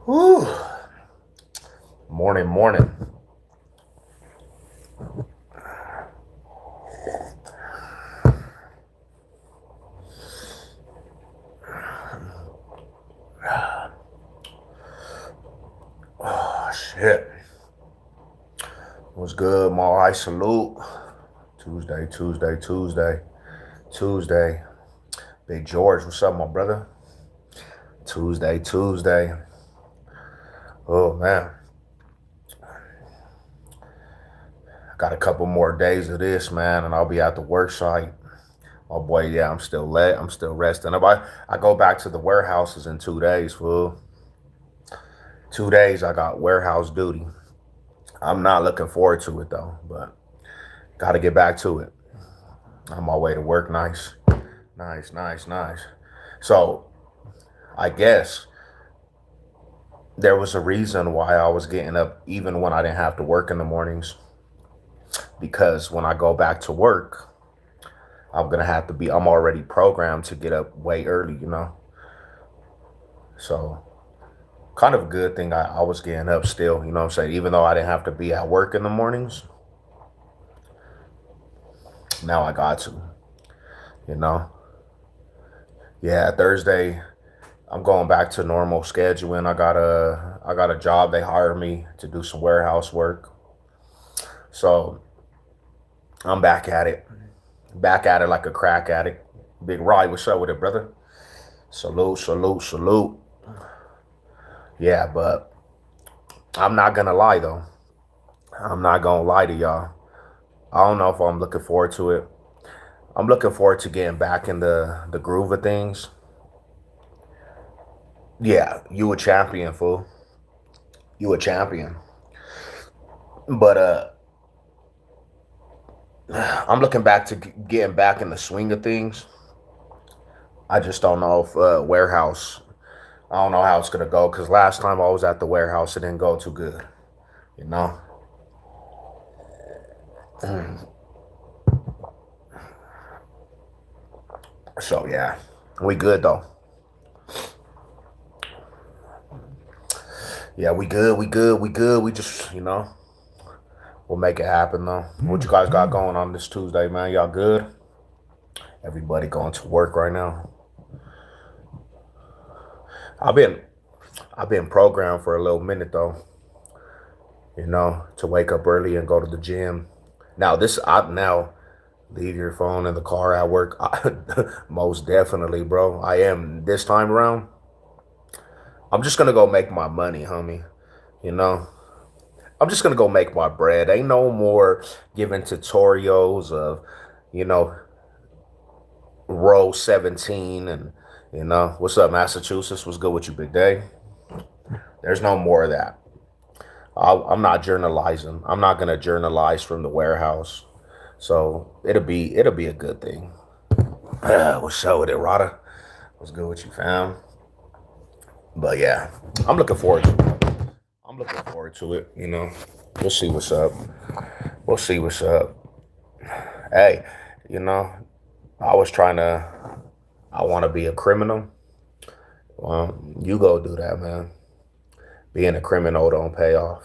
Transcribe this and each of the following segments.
Whew. Morning, morning. Oh, shit. What's good, Ma? I salute. Tuesday, Tuesday, Tuesday, Tuesday. Big George, what's up, my brother? Tuesday, Tuesday. Oh, man. Got a couple more days of this, man, and I'll be at the work site. Oh, boy, yeah, I'm still late. I'm still resting. I go back to the warehouses in 2 days, fool. 2 days, I got warehouse duty. I'm not looking forward to it, though, but got to get back to it. On my way to work. Nice. Nice, nice, nice. So I guess there was a reason why I was getting up even when I didn't have to work in the mornings. Because when I go back to work, I'm already programmed to get up way early. So kind of a good thing I was getting up still, you know what I'm saying? Even though I didn't have to be at work in the mornings, now I got to, you know? Yeah, Thursday, I'm going back to normal scheduling. I got a job. They hired me to do some warehouse work. So I'm back at it like a crack addict. Big Rye, what's up with it, brother? Salute, salute, salute. Yeah, but I'm not gonna lie though. I'm not gonna lie to y'all. I don't know if I'm looking forward to it. I'm looking forward to getting back in the groove of things. Yeah, you a champion, fool. You a champion. But I'm looking back to getting back in the swing of things. I just don't know if warehouse. I don't know how it's gonna go because last time I was at the warehouse, it didn't go too good. You know. So yeah, we good though. Yeah, we good. We good. We good. We just we'll make it happen though. What you guys got going on this Tuesday, man? Y'all good? Everybody going to work right now. I've been I've been programmed for a little minute though. To wake up early and go to the gym. Now this I now leave your phone in the car at work. Most definitely, bro. I am this time around. I'm just gonna go make my money, homie. You know, I'm just gonna go make my bread. Ain't no more giving tutorials of, you know, row 17 and what's up, Massachusetts? What's good with you, Big Day? There's no more of that. I'm not journalizing. I'm not gonna journalize from the warehouse. So it'll be a good thing. What's up with it, Rada? What's good with you, fam? But yeah, I'm looking forward to it. I'm looking forward to it. We'll see what's up. We'll see what's up. Hey, you know, I was trying to. I want to be a criminal. Well, you go do that, man. Being a criminal don't pay off.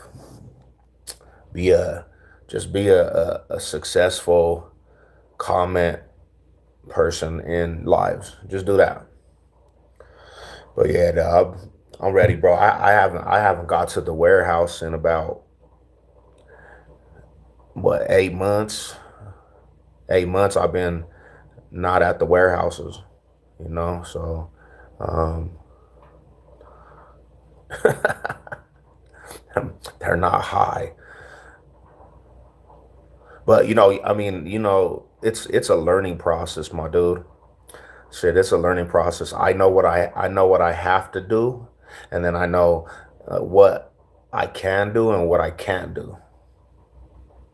Be a just be a successful comment person in lives. Just do that. But yeah, dog, I'm ready, bro. I haven't got to the warehouse in about what 8 months. 8 months I've been not at the warehouses. So um, they're not high. But I mean, it's a learning process, my dude. Shit, it's a learning process. I know what I have to do, and then I know what I can do and what I can't do.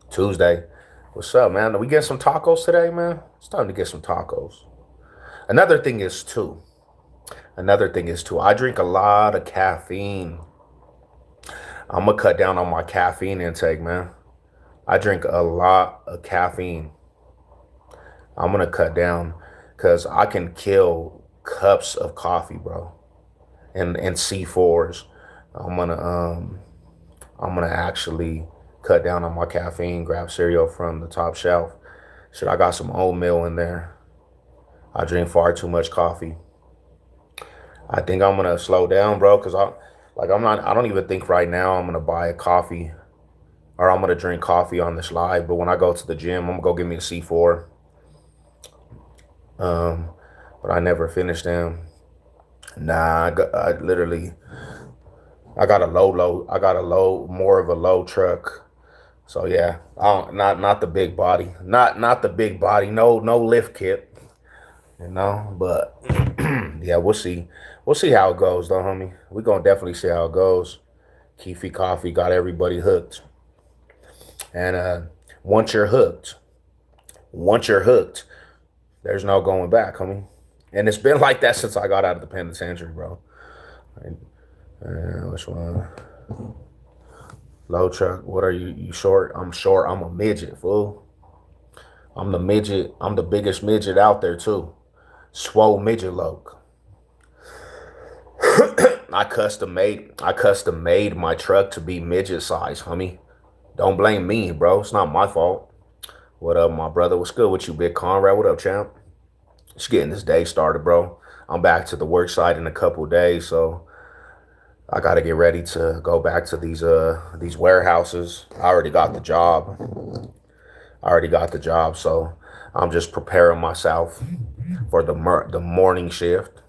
Tuesday, what's up, man? Did we get some tacos today, man? It's time to get some tacos. Another thing is too. Another thing is too. I drink a lot of caffeine. I'm gonna cut down on my caffeine intake, man. I drink a lot of caffeine. I'm gonna cut down because I can kill cups of coffee, bro, and C4s. I'm gonna actually cut down on my caffeine, grab cereal from the top shelf. Shit, I got some oatmeal in there. I drink far too much coffee. I think I'm gonna slow down, bro, because I'm not. I don't even think right now I'm gonna buy a coffee or I'm gonna drink coffee on this live. But when I go to the gym, I'm gonna go get me a C4. Um, but I never finished them. Nah, I literally, I got a low, more of a low truck. So yeah, not the big body, not the big body. No lift kit, But yeah, we'll see how it goes, though, homie. We gonna definitely see how it goes. Keefy Coffee got everybody hooked, and once you're hooked, once you're hooked, there's no going back, homie. And it's been like that since I got out of the penitentiary, bro. Which one? Low truck. What are you? You short? I'm short. I'm a midget, fool. I'm the midget. I'm the biggest midget out there too. Swole midget loc. I custom made my truck to be midget size, homie. Don't blame me, bro. It's not my fault. What up, my brother? What's good with you, Big Conrad? What up, champ? Just getting this day started, bro. I'm back to the work site in a couple days, so I gotta get ready to go back to these warehouses. I already got the job. So I'm just preparing myself for the morning shift.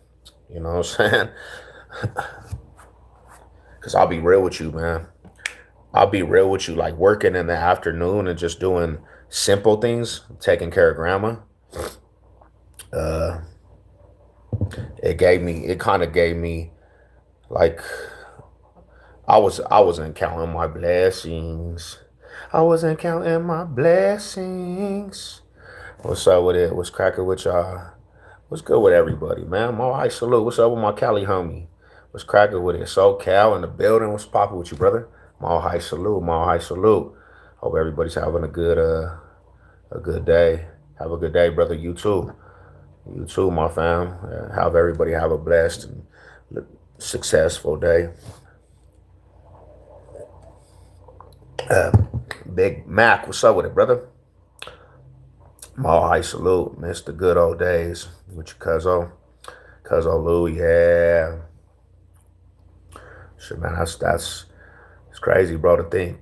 You know what I'm saying? Cause I'll be real with you, man. I'll be real with you. Like working in the afternoon and just doing simple things, taking care of grandma. Uh, it kind of gave me like I wasn't counting my blessings. I wasn't counting my blessings. What's up with it? What's cracking with y'all? What's good with everybody, man? My high salute. What's up with my Cali homie? What's cracking with it? So Cal in the building. What's popping with you, brother? My high salute. My high salute. Hope everybody's having a good day. Have a good day, brother. You too. You too, my fam. Have everybody have a blessed and successful day. Uh, Big Mac, what's up with it, brother? My high salute. Miss the good old days with your cuzzo. Cuzzo Lou, yeah. Shit, man, that's it's crazy, bro, to think.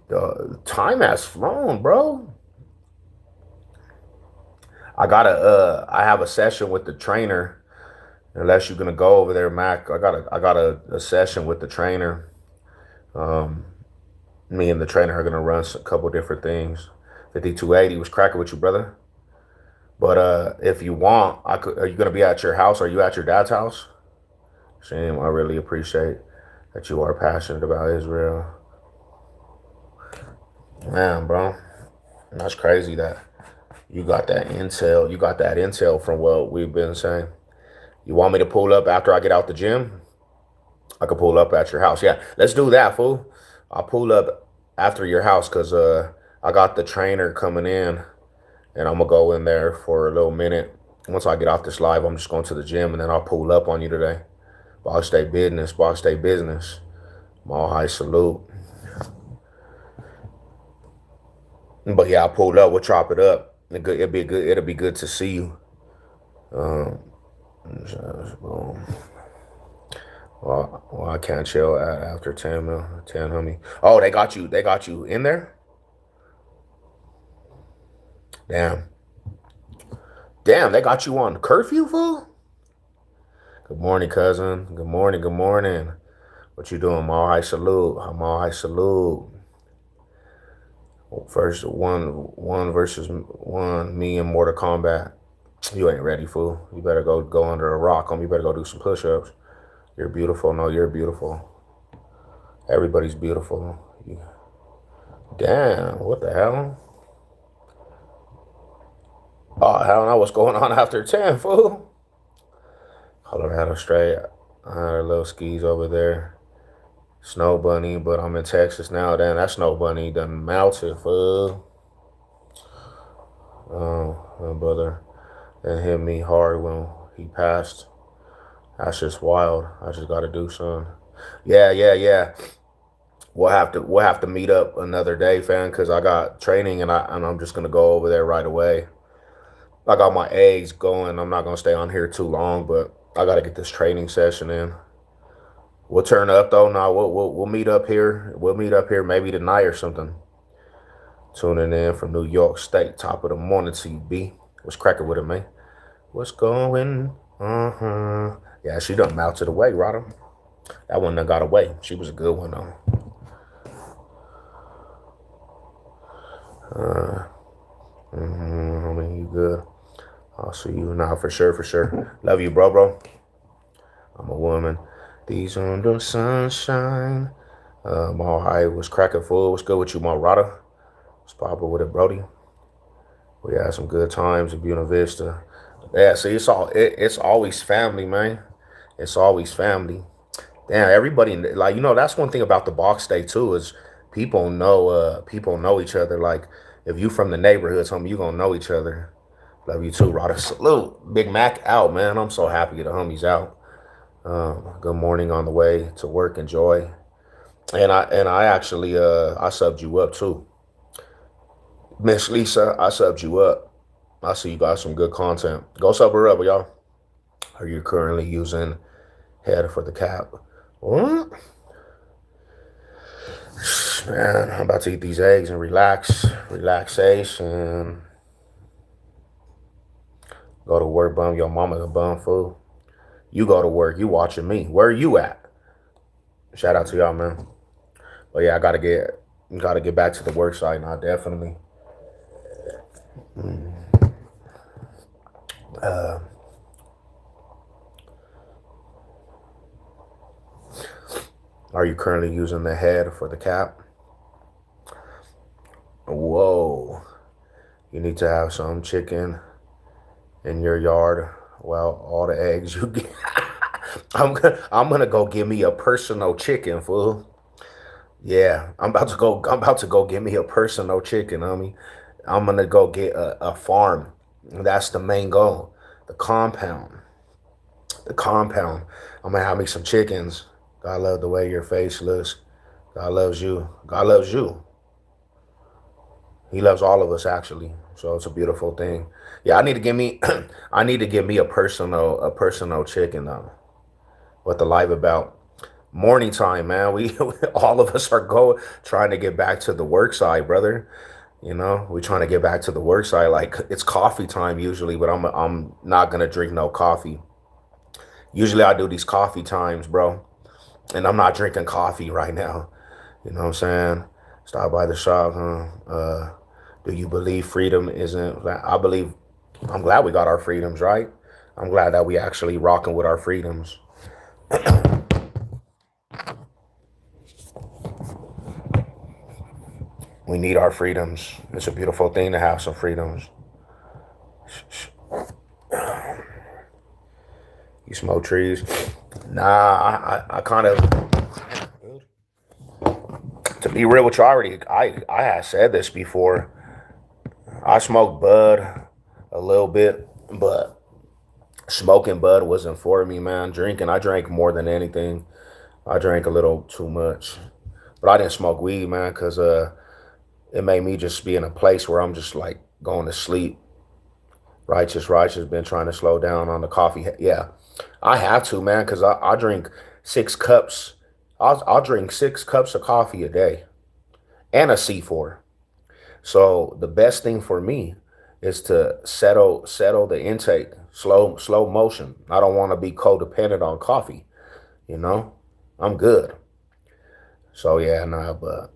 Time has flown, bro. I have a session with the trainer. Unless you're gonna go over there, Mac. I got a session with the trainer. Um, Me and the trainer are gonna run a couple different things. 5280 was cracking with you, brother. But if you want, I could. Are you gonna be at your house? Are you at your dad's house? Shame. I really appreciate that you are passionate about Israel, man, bro. That's crazy that you got that intel. You got that intel from what we've been saying. You want me to pull up after I get out the gym? I could pull up at your house. Yeah, let's do that, fool. I'll pull up after your house because I got the trainer coming in and I'm gonna go in there for a little minute. Once I get off this live, I'm just going to the gym and then I'll pull up on you today. Boss stay business, boss stay business. Mall high salute. But yeah, I pulled up. We'll chop it up. It'll be good. It'll be good to see you. Um, well, I can't chill after 10 mil, 10, homie. Oh, they got you. They got you in there. Damn, damn. They got you on curfew, fool. Good morning, cousin. Good morning. Good morning. What you doing? Mall high salute. Mall high salute. First one versus one. Me and Mortal Kombat. You ain't ready, fool. You better go under a rock. You better go do some push-ups. You're beautiful. No, you're beautiful. Everybody's beautiful. Damn, what the hell? Oh, hell no, what's going on after 10, fool? Colorado straight. I had a little skis over there. Snow bunny, but I'm in Texas now. Damn, that snow bunny done melted, fool. Oh, my brother. That hit me hard when he passed. That's just wild. I just gotta do something. Yeah, yeah, yeah. We'll have to meet up another day, fam, because I got training and I'm just gonna go over there right away. I got my eggs going. I'm not gonna stay on here too long, but I gotta get this training session in. We'll turn up though. Now we'll meet up here. We'll meet up here maybe tonight or something. Tuning in from New York State, top of the morning to you, B. What's cracking with it, man? What's going? Yeah, she done melted away, Rodham. That one done got away. She was a good one though. I mean, you good? I'll see you now for sure, for sure. Love you, bro. I'm a woman. These on the sunshine. My eye was cracking full. What's good with you, my Rada? What's poppin' with it, Brody? We had some good times in Buena Vista. Yeah, see, it's always family, man. It's always family. Damn, everybody like that's one thing about the box day too is people know each other. Like if you from the neighborhood, something you gonna know each other. Love you too, Rada. Salute, Big Mac out, man. I'm so happy the homies out. Good morning on the way to work. Enjoy. And I actually I subbed you up too, Miss Lisa. I subbed you up. I see you got some good content. Go sub her up, y'all. Are you currently using head for the cap? What? Man, I'm about to eat these eggs and relax. Relaxation. Go to work, bum. Your mama a bum fool. You go to work. You watching me. Where are you at? Shout out to y'all, man. But yeah, I gotta get back to the work site now. Definitely. Are you currently using the head for the cap? Whoa. You need to have some chicken in your yard. Well, all the eggs you get. I'm gonna go give me a personal chicken, fool. Yeah, I'm about to go get me a personal chicken, homie. I'm gonna go get a farm. That's the main goal. The compound. The compound. I'm gonna have me some chickens. God love the way your face looks. God loves you. God loves you. He loves all of us actually. So it's a beautiful thing. Yeah, I need to give me I need to give me a personal chicken though. What the life about? Morning time, man. We all of us are going trying to get back to the work side, brother. We're trying to get back to the work side. Like it's coffee time usually, but I'm not gonna drink no coffee. Usually I do these coffee times, bro, and I'm not drinking coffee right now. You know what I'm saying? Stop by the shop, huh? Do you believe freedom isn't? I believe. I'm glad we got our freedoms, right? I'm glad that we actually rocking with our freedoms. We need our freedoms. It's a beautiful thing to have some freedoms. You smoke trees? Nah, I kind of. To be real with you, I had said this before. I smoked bud a little bit, but smoking bud wasn't for me, man. I drank more than anything. I drank a little too much, but I didn't smoke weed, man, because it made me just be in a place where I'm just like going to sleep. Righteous, been trying to slow down on the coffee. Yeah, I have to, man, because I drink 6 cups. I'll drink 6 cups of coffee a day and a C4. So the best thing for me is to settle the intake, slow motion. I don't want to be codependent on coffee. You know, I'm good. So yeah, nah, but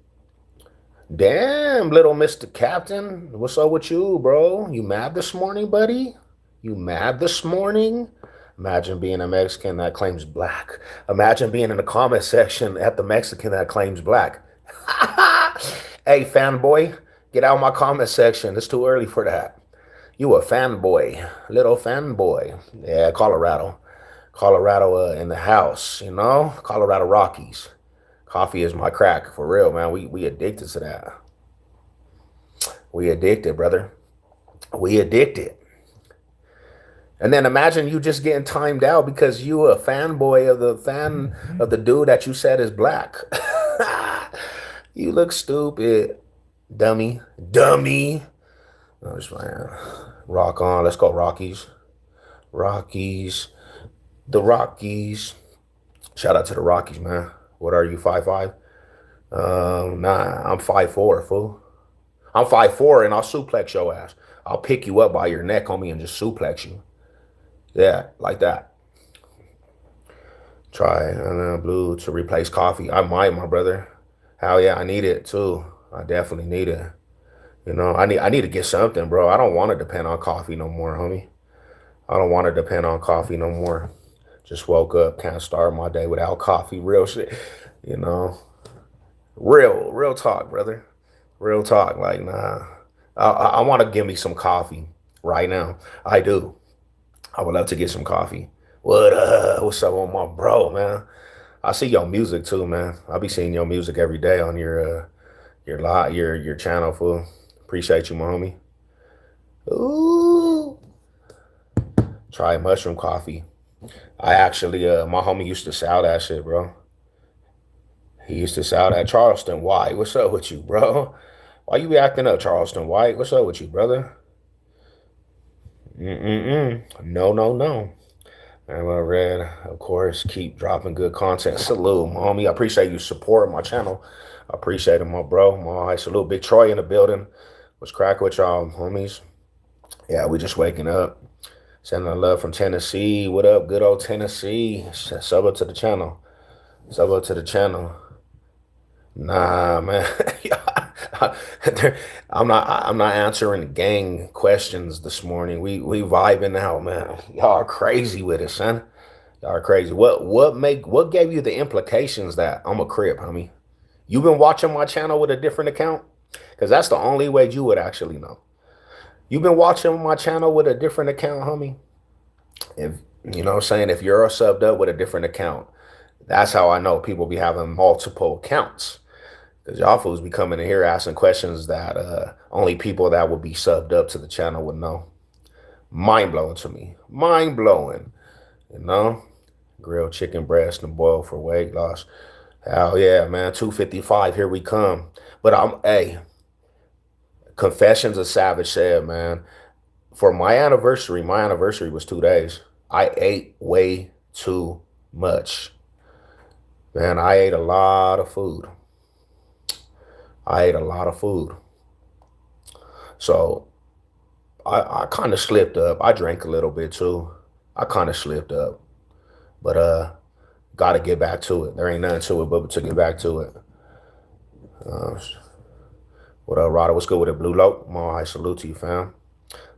damn, little Mister Captain, what's up with you, bro? You mad this morning, buddy? You mad this morning? Imagine being a Mexican that claims black. Imagine being in the comment section at the Mexican that claims black. Hey, fanboy, get out of my comment section. It's too early for that. You a fanboy, little fanboy. Yeah, Colorado. Colorado in the house, Colorado Rockies. Coffee is my crack, for real, man. We addicted to that. We addicted, brother. We addicted. And then imagine you just getting timed out because you a fanboy of the fan of the dude that you said is black. You look stupid, dummy, dummy. No, just playing. Rock on. Let's go Rockies. Rockies. The Rockies. Shout out to the Rockies, man. What are you, 5'5"? Nah, I'm 5'4", fool. I'm 5'4", and I'll suplex your ass. I'll pick you up by your neck, homie, and just suplex you. Yeah, like that. Try blue to replace coffee. I might, my brother. Hell yeah, I need it too. I definitely need it. You know, I need to get something, bro. I don't want to depend on coffee no more, homie. I don't want to depend on coffee no more. Just woke up, can't start my day without coffee. Real shit. You know, real talk, brother. Real talk. Like, nah. I want to give me some coffee right now. I do. I would love to get some coffee. What's up on my bro, man? I see your music too, man. I be seeing your music every day on your live, your channel, fool. Appreciate you, my homie. Ooh. Try mushroom coffee. I actually, my homie used to sell that shit, bro. He used to sell that. Charleston White. What's up with you, bro? Why you be acting up, Charleston White? What's up with you, brother? Mm-mm-mm. No, no, no. And I read, of course, keep dropping good content. Salute, my homie. I appreciate you supporting my channel. I appreciate it, my bro. My salute. Big Troy in the building. What's crack with y'all, homies? Yeah, we just waking up. Sending love from Tennessee. What up, good old Tennessee? Sub up to the channel. Sub up to the channel. Nah, man. I'm not answering gang questions this morning. We vibing out, man. Y'all are crazy with it, son. Y'all are crazy. What gave you the implications that I'm a crip, homie? You been watching my channel with a different account? Because that's the only way you would actually know. You been watching my channel with a different account, homie? If you know what I'm saying, if you're subbed up with a different account, that's how I know people be having multiple accounts. Because y'all fools be coming in here asking questions that only people that would be subbed up to the channel would know. Mind blowing to me. Mind blowing. You know? Grilled chicken breast and boiled for weight loss. Hell yeah, man. 255, here we come. But hey, Confessions of Savage said, man, for my anniversary was 2 days. I ate way too much. Man, I ate a lot of food. I ate a lot of food. So I kind of slipped up. I drank a little bit too. I kind of slipped up. But gotta get back to it. There ain't nothing to it but to get back to it. Uh, what up, Rada? What's good with it? Blue Loke? I salute to you, fam.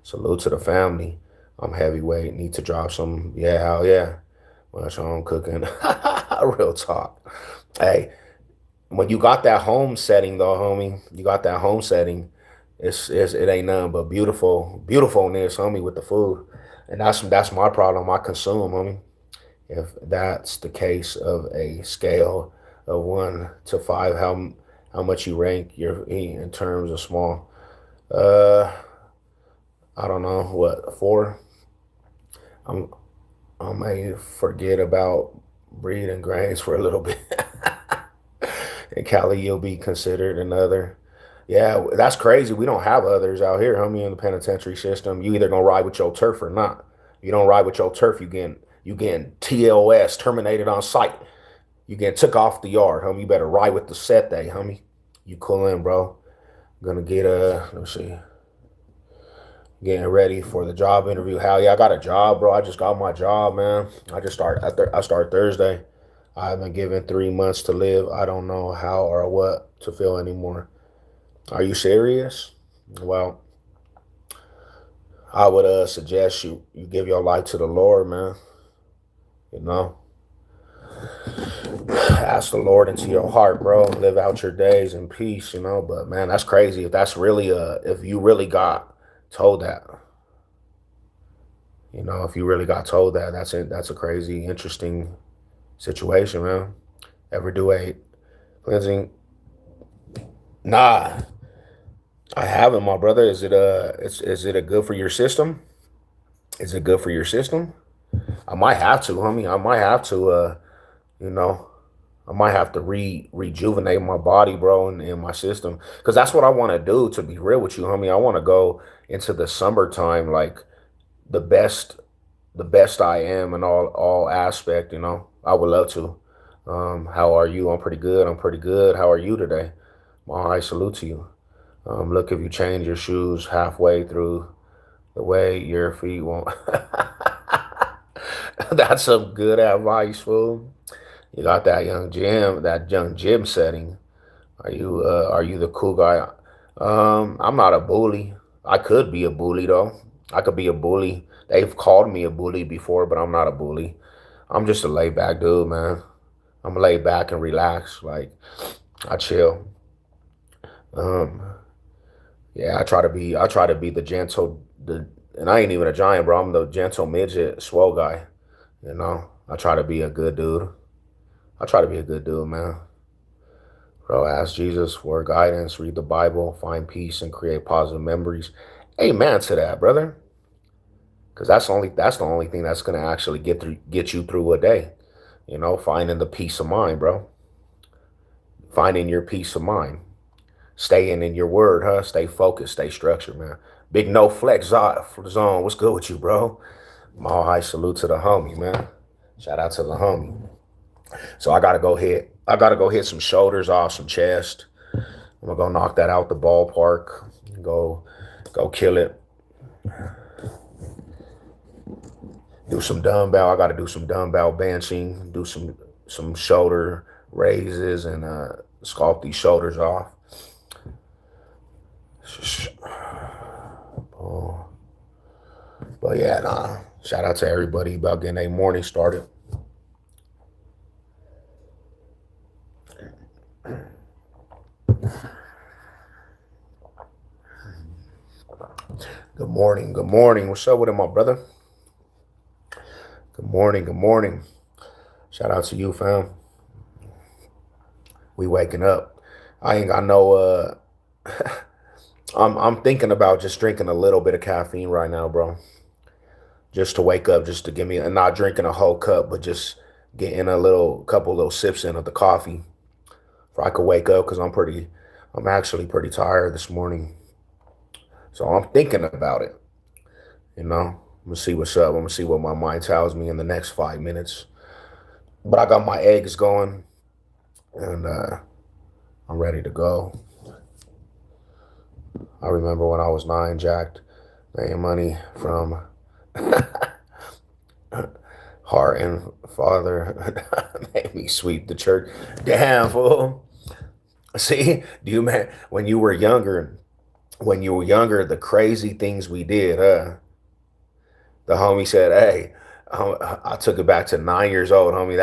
Salute to the family. I'm heavyweight. Need to drop some. Yeah, hell yeah. Much home cooking. Real talk. Hey, when you got that home setting though, homie, you got that home setting. It ain't nothing but beautifulness, homie, with the food. And that's my problem. I consume, homie. If that's the case of a scale of 1 to 5, how much you rank your eat in terms of small? Uh, I don't know what 4. I'm I may forget about breed and grains for a little bit. In Cali, you'll be considered another. Yeah, that's crazy. We don't have others out here, homie, in the penitentiary system. You either gonna ride with your turf or not. You don't ride with your turf, you getting TLS, terminated on sight. You getting took off the yard, homie. You better ride with the set day, homie. You cool in, bro. Gonna get let's see. Getting ready for the job interview. Hell yeah, I got a job, bro. I just got my job, man. I start Thursday. I've been given 3 months to live. I don't know how or what to feel anymore. Are you serious? Well, I would suggest you give your life to the Lord, man. You know, ask the Lord into your heart, bro. Live out your days in peace, you know. But man, that's crazy. If that's really if you really got told that, you know, if you really got told that, that's it. That's a crazy, interesting situation, man. Ever do a cleansing? Nah, I haven't, my brother. Is it a good for your system? Is it good for your system? I might have to, homie. I might have to, you know, I might have to rejuvenate my body, bro, and my system, because that's what I want to do. To be real with you, homie, I want to go into the summertime like the best, the best I am in all aspect. I would love to. How are you? I'm pretty good. I'm pretty good. How are you today? My high salute to you. Look, if you change your shoes halfway through the way your feet won't. That's some good advice, fool. You got that young gym setting. Are you the cool guy? I'm not a bully. I could be a bully though. I could be a bully. They've called me a bully before, but I'm not a bully. I'm just a laid back dude, man. I'm laid back and relaxed. Like I chill. Um, yeah, I try to be the gentle and I ain't even a giant, bro. I'm the gentle midget swole guy. I try to be a good dude. I try to be a good dude, man. Bro, ask Jesus for guidance, read the Bible, find peace, and create positive memories. Amen to that, brother. Because that's the only thing that's gonna actually get you through a day. Finding the peace of mind, bro. Finding your peace of mind. Staying in your word, huh? Stay focused, stay structured, man. Big no flex zone. What's good with you, bro? Mile high salute to the homie, man. Shout out to the homie. So I gotta go hit some shoulders off some chest. I'm gonna go knock that out the ballpark. Go kill it. Do some dumbbell. I gotta do some dumbbell benching. Do some shoulder raises and sculpt these shoulders off. Oh, but yeah, nah. Shout out to everybody about getting their morning started. Good morning. Good morning. What's up with it, my brother? Good morning. Good morning. Shout out to you, fam. We waking up. I ain't got no. I'm thinking about just drinking a little bit of caffeine right now, bro. Just to wake up, just to give me, and not drinking a whole cup, but just getting a couple little sips in of the coffee, for I could wake up because I'm actually pretty tired this morning. So I'm thinking about it. I'm gonna see what's up. I'm gonna see what my mind tells me in the next 5 minutes. But I got my eggs going, and I'm ready to go. I remember when I was nine, jacked, making money from heart and father made me sweep the church. Damn, fool. See, do you man when you were younger, the crazy things we did, the homie said, "Hey, I took it back to 9 years old, homie.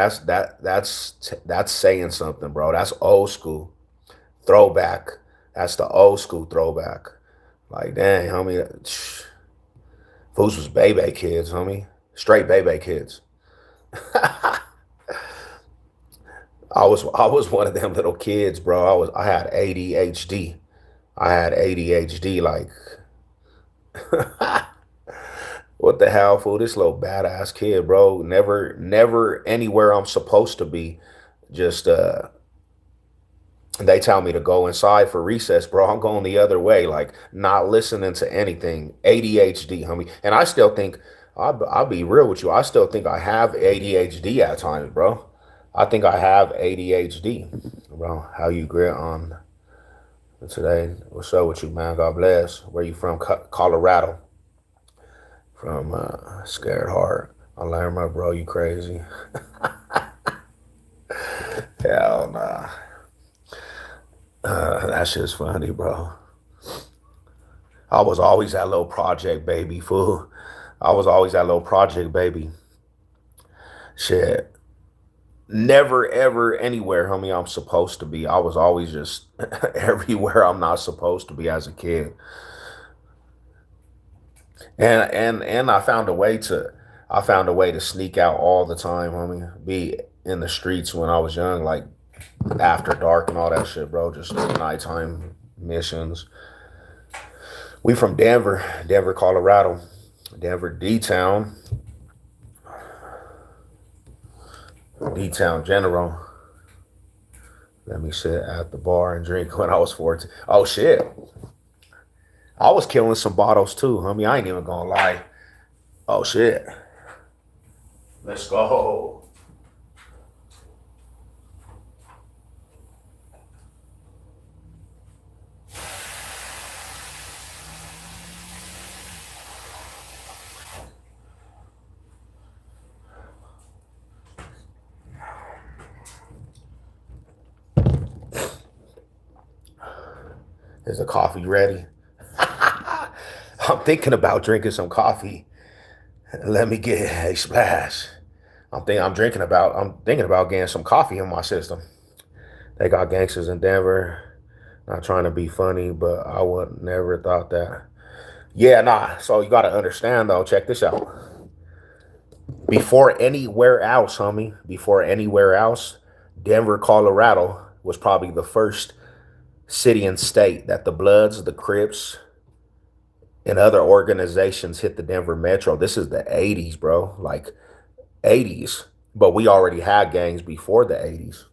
That's saying something, bro. That's old school throwback. That's the old school throwback. Like, dang, homie, fools was baby kids, homie. Straight baby kids. I was one of them little kids, bro. I had ADHD. I had ADHD, like what the hell, fool? This little badass kid, bro. Never anywhere I'm supposed to be. Just they tell me to go inside for recess, bro. I'm going the other way, like not listening to anything. ADHD, homie. And I still think I'll be real with you. I still think I have ADHD at times, bro. I think I have ADHD, bro. How you grit on today? What's up with you, man? God bless. Where you from? Colorado. From Scared Heart. I learned my bro. You crazy? Hell nah. That shit's funny, bro. I was always that little project baby, fool. I was always that little project baby. Shit. Never ever anywhere, homie, I'm supposed to be. I was always just everywhere I'm not supposed to be as a kid. And I found a way to sneak out all the time, homie. Be in the streets when I was young, like after dark and all that shit, bro. Just nighttime missions. We from Denver, Colorado. Denver D-Town. D-Town General. Let me sit at the bar and drink when I was 14. Oh, shit. I was killing some bottles too, homie. I ain't even gonna lie. Oh, shit. Let's go. Is the coffee ready? I'm thinking about drinking some coffee. Let me get a splash. I'm thinking about getting some coffee in my system. They got gangsters in Denver. Not trying to be funny, but I would never thought that. Yeah, nah. So you gotta understand though, check this out. Before anywhere else, homie, before anywhere else, Denver, Colorado was probably the first city and state that the Bloods, the Crips, and other organizations hit the Denver metro. This is the 80s, bro. Like 80s. But we already had gangs before the 80s.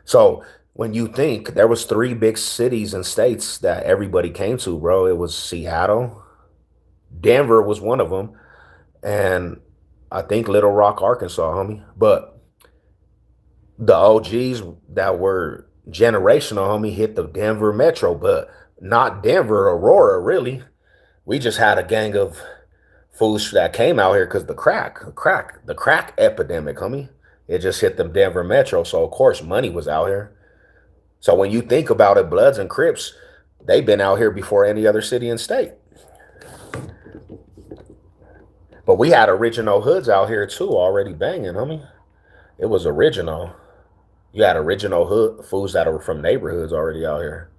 So when you think there was three big cities and states that everybody came to, bro, it was Seattle. Denver was one of them. And I think Little Rock, Arkansas, homie. But the OGs that were generational, homie, hit the Denver metro, but not Denver, Aurora, really. We just had a gang of fools that came out here because the crack epidemic, homie. It just hit the Denver metro. So of course money was out here. So when you think about it, Bloods and Crips, they've been out here before any other city and state. But we had original hoods out here too, already banging, homie. It was original. You had original hood fools that are from neighborhoods already out here.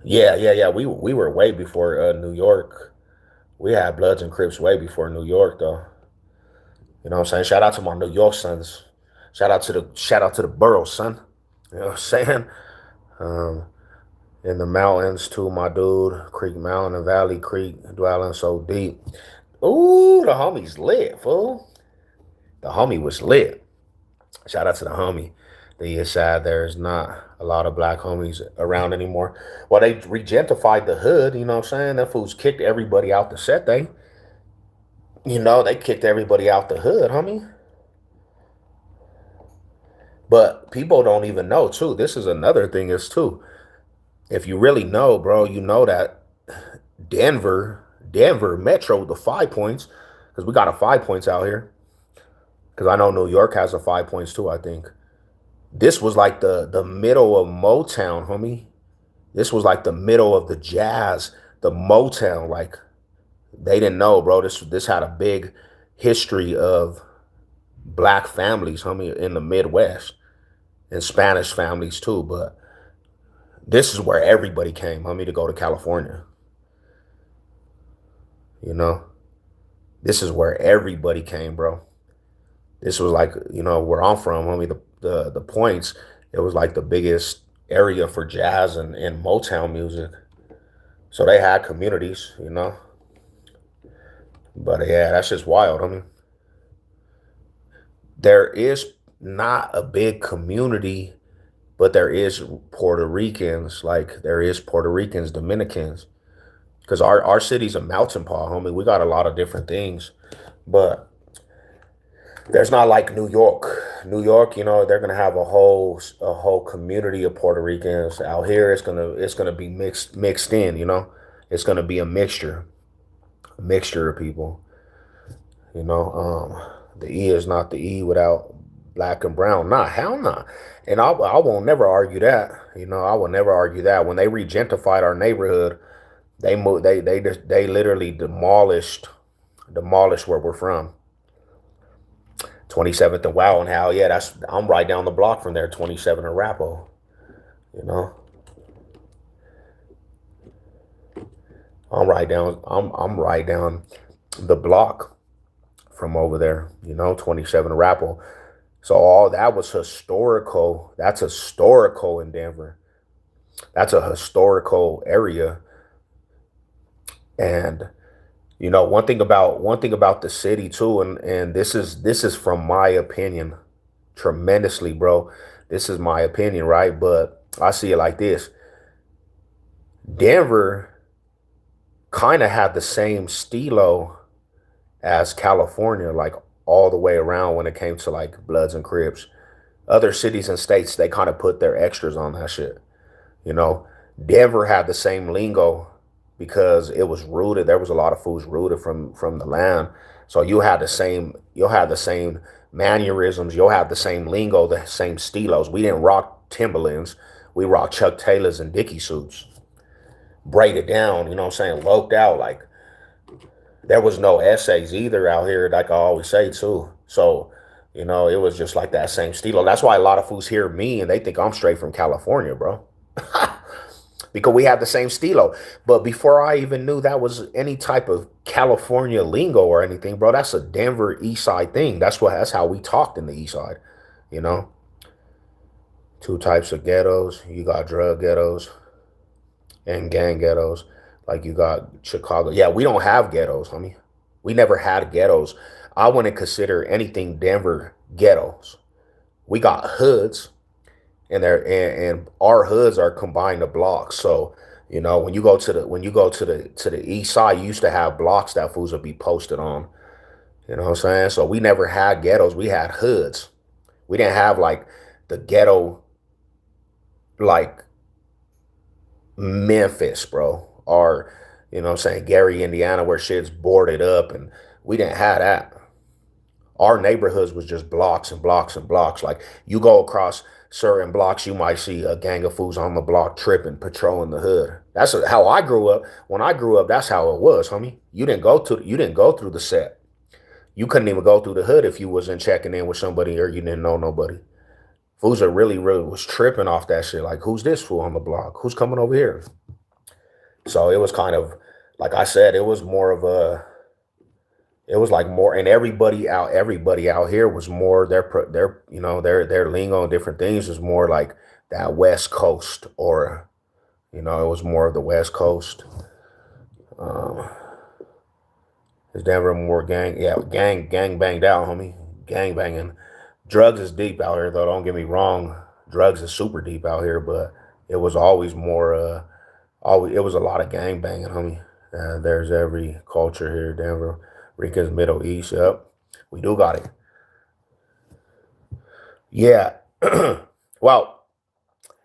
Yeah. We were way before New York. We had Bloods and Crips way before New York, though. You know what I'm saying? Shout out to my New York sons. Shout out to the borough, son. You know what I'm saying? Um, in the mountains too, my dude. Creek Mountain and Valley Creek, dwelling so deep. Ooh, the homie's lit, fool. The homie was lit. Shout out to the homie. The east side, there's not a lot of black homies around anymore. Well, they regentified the hood, you know what I'm saying? That fools kicked everybody out the set. They kicked everybody out the hood, homie. But people don't even know, too. This is another thing, is too. If you really know, bro, you know that Denver Metro, the 5 points, because we got a 5 points out here. Because I know New York has a 5 points too, I think. This was like the middle of Motown, homie. This was like the middle of the jazz, the Motown. Like they didn't know, bro. This had a big history of black families, homie, in the Midwest, and Spanish families too. But this is where everybody came, homie, to go to California. You know, this is where everybody came, bro. This was like, where I'm from, homie, the points, it was like the biggest area for jazz and Motown music. So they had communities. But yeah, that's just wild. I mean, there is not a big community, but there is Puerto Ricans, like there is Puerto Ricans, Dominicans. Because our city's a melting pot, homie. We got a lot of different things. But there's not like New York. New York, they're gonna have a whole community of Puerto Ricans. Out here, it's gonna be mixed in. It's gonna be a mixture of people. The E is not the E without black and brown. Nah, hell nah. And I won't never argue that. I will never argue that. When they regentified our neighborhood, they moved. They literally demolished where we're from. 27th and Wow, and how, yeah, I'm right down the block from there, 27 and Arapahoe. You know, I'm right down the block from over there. 27 Arapahoe. So all that was historical. That's historical in Denver. That's a historical area. And one thing about the city too, and this is from my opinion, tremendously, bro. This is my opinion, right? But I see it like this. Denver kind of had the same stilo as California, like all the way around when it came to like Bloods and Crips. Other cities and states, they kind of put their extras on that shit. You know, Denver had the same lingo because it was rooted. There was a lot of foods rooted from the land. So you'll have the same mannerisms, you'll have the same lingo, the same stilos. We didn't rock Timberlands. We rocked Chuck Taylors and Dickie suits. Braided down, you know what I'm saying? Loped out. Like there was no essays either out here, like I always say too. So, it was just like that same stilo. That's why a lot of fools hear me and they think I'm straight from California, bro. Because we have the same stilo. But before I even knew that was any type of California lingo or anything, bro, that's a Denver East Side thing. That's how we talked in the East Side. You know, two types of ghettos. You got drug ghettos and gang ghettos. Like you got Chicago. Yeah, we don't have ghettos, homie. We never had ghettos. I wouldn't consider anything Denver ghettos. We got hoods, and our hoods are combined to blocks. So when you go to the east side, you used to have blocks that fools would be posted on. You know what I'm saying? So we never had ghettos. We had hoods. We didn't have like the ghetto like Memphis, bro, or what I'm saying, Gary, Indiana, where shit's boarded up, and we didn't have that. Our neighborhoods was just blocks and blocks and blocks. Like you go across certain blocks, you might see a gang of fools on the block tripping, patrolling the hood. That's how I grew up. When I grew up, that's how it was, homie. You didn't go through the set. You couldn't even go through the hood if you wasn't checking in with somebody or you didn't know nobody. Fools are really, really was tripping off that shit. Like, who's this fool on the block? Who's coming over here? So it was kind of, like I said, it was like more, and everybody out here was more their lingo and different things was more like that West Coast, or it was more of the West Coast. Um, is Denver more gang? Yeah, gang banged out, homie. Gang banging. Drugs is deep out here, though. Don't get me wrong. Drugs is super deep out here, but it was always more. Always, it was a lot of gang banging, homie. There's every culture here, Denver, Rica's Middle East. Yep, we do got it. Yeah. Well,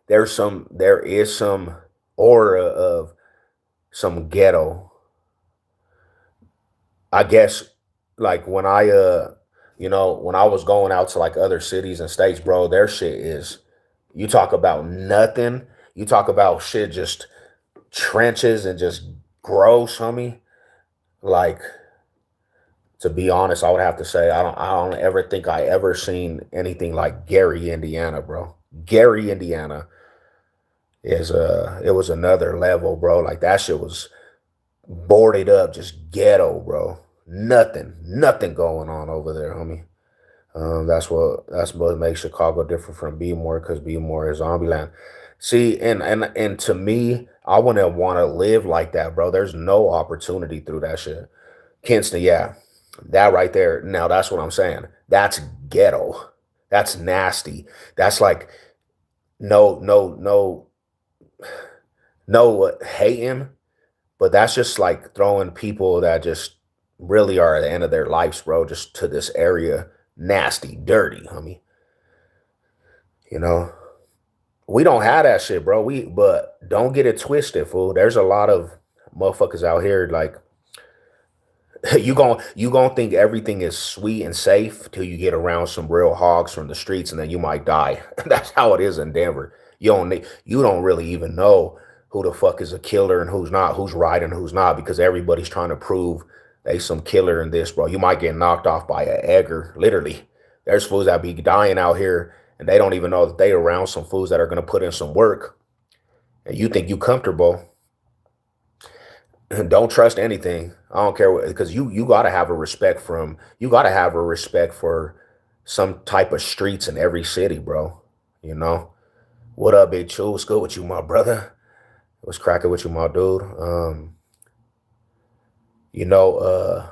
there is some aura of some ghetto, I guess. Like when I was going out to like other cities and states, bro, their shit is, you talk about nothing. You talk about shit just trenches and just gross, homie. Like, to be honest, I would have to say I don't ever think I ever seen anything like Gary, Indiana, bro. Gary, Indiana it was another level, bro. Like that shit was boarded up, just ghetto, bro. Nothing going on over there, homie. That's what makes Chicago different from Bmore, because Bmore is Zombieland. See, and to me, I wouldn't want to live like that, bro. There's no opportunity through that shit. Kinston, yeah, that right there. Now that's what I'm saying. That's ghetto. That's nasty. That's like no, no, no, no hating, but that's just like throwing people that just really are at the end of their lives, bro, just to this area. Nasty, dirty, homie. You know, we don't have that shit, bro. But don't get it twisted, fool. There's a lot of motherfuckers out here like you gonna think everything is sweet and safe till you get around some real hogs from the streets, and then you might die. That's how it is in Denver. You don't really even know who the fuck is a killer and who's not, who's right and who's not, because everybody's trying to prove they some killer in this, bro. You might get knocked off by a egger, literally. There's fools that be dying out here and they don't even know that they around some fools that are gonna put in some work, and you think you comfortable. Don't trust anything. I don't care what, because you gotta have a respect for some type of streets in every city, bro. You know? What up, Big Chew? What's good with you, my brother? What's cracking with you, my dude? You know,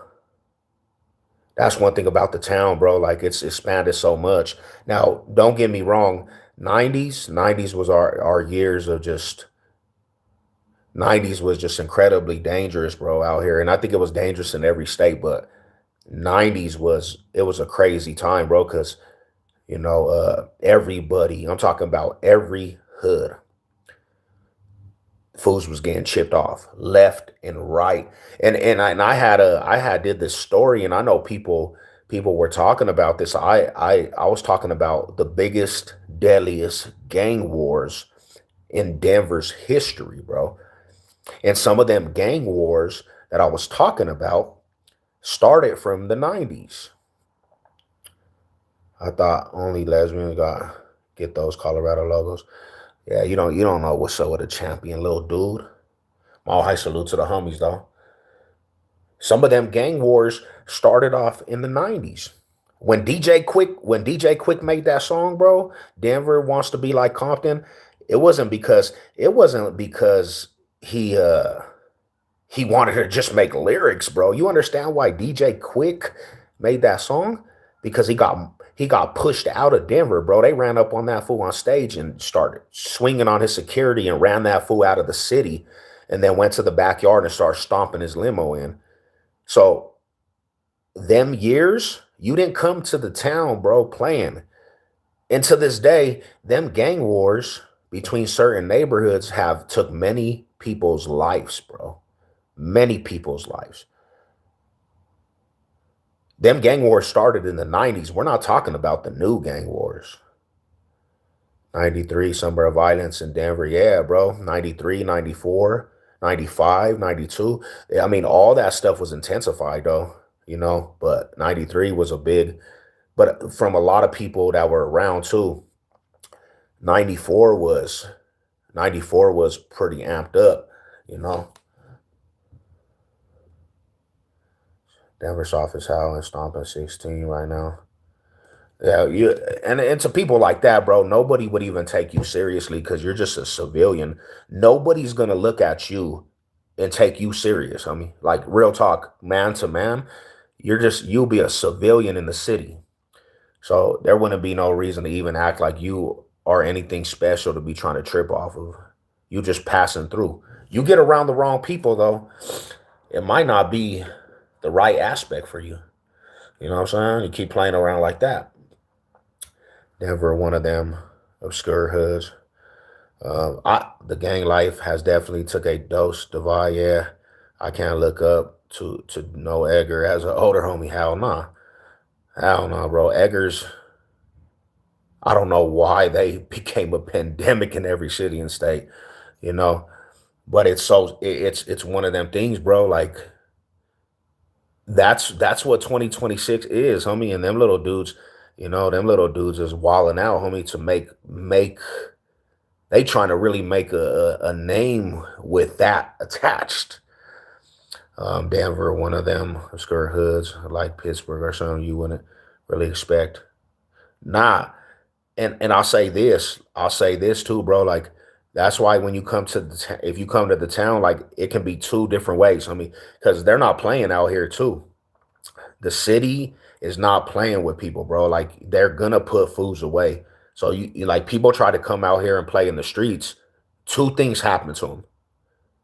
that's one thing about the town, bro. Like it's expanded so much. Now, don't get me wrong. 90s was our years of just 90s was just incredibly dangerous, bro, out here. And I think it was dangerous in every state, but 90s was it was a crazy time, bro, because everybody, I'm talking about every hood, fools was getting chipped off left and right. And I did this story, and I know people were talking about this. I was talking about the biggest, deadliest gang wars in Denver's history, bro. And some of them gang wars that I was talking about started from the 90s. I thought only lesbians got get those Colorado logos. Yeah, you don't know what's up with a champion, little dude. All high salute to the homies though. Some of them gang wars started off in the 90s. When DJ Quick made that song, bro, Denver wants to be like Compton, it wasn't because he wanted to just make lyrics, bro. You understand why DJ Quick made that song? Because he got pushed out of Denver, bro. They ran up on that fool on stage and started swinging on his security and ran that fool out of the city, and then went to the backyard and started stomping his limo in. So them years, you didn't come to the town, bro, playing. And to this day, them gang wars between certain neighborhoods have took many people's lives, bro. Many people's lives. Them gang wars started in the 90s. We're not talking about the new gang wars. 93, Summer of Violence in Denver. Yeah, bro. 93, 94, 95, 92. Yeah, I mean, all that stuff was intensified, though, but 93 was a big, but from a lot of people that were around too, 94 was 94 was pretty amped up, you know. Denver's office how and stomping 16 right now. Yeah, and to people like that, bro, nobody would even take you seriously because you're just a civilian. Nobody's gonna look at you and take you serious. I mean, like real talk, man to man, you'll be a civilian in the city. So there wouldn't be no reason to even act like you are anything special to be trying to trip off of. You just passing through. You get around the wrong people though, it might not be the right aspect for you. You know what I'm saying? You keep playing around like that. Denver, one of them obscure hoods. The gang life has definitely took a dose. Divide, yeah. I can't look up to no Edgar as an older homie. Hell nah, bro. Eggers. I don't know why they became a pandemic in every city and state. You know, but it's one of them things, bro. Like that's what 2026 is, homie. And them little dudes is walling out, homie, to make they trying to really make a name with that attached. Denver, one of them obscure hoods like Pittsburgh or something you wouldn't really expect. Nah, and I'll say this too, bro. Like that's why when you come to if you come to the town, like it can be two different ways. I mean, because they're not playing out here too. The city is not playing with people, bro. Like they're gonna put fools away. So like people try to come out here and play in the streets. Two things happen to them.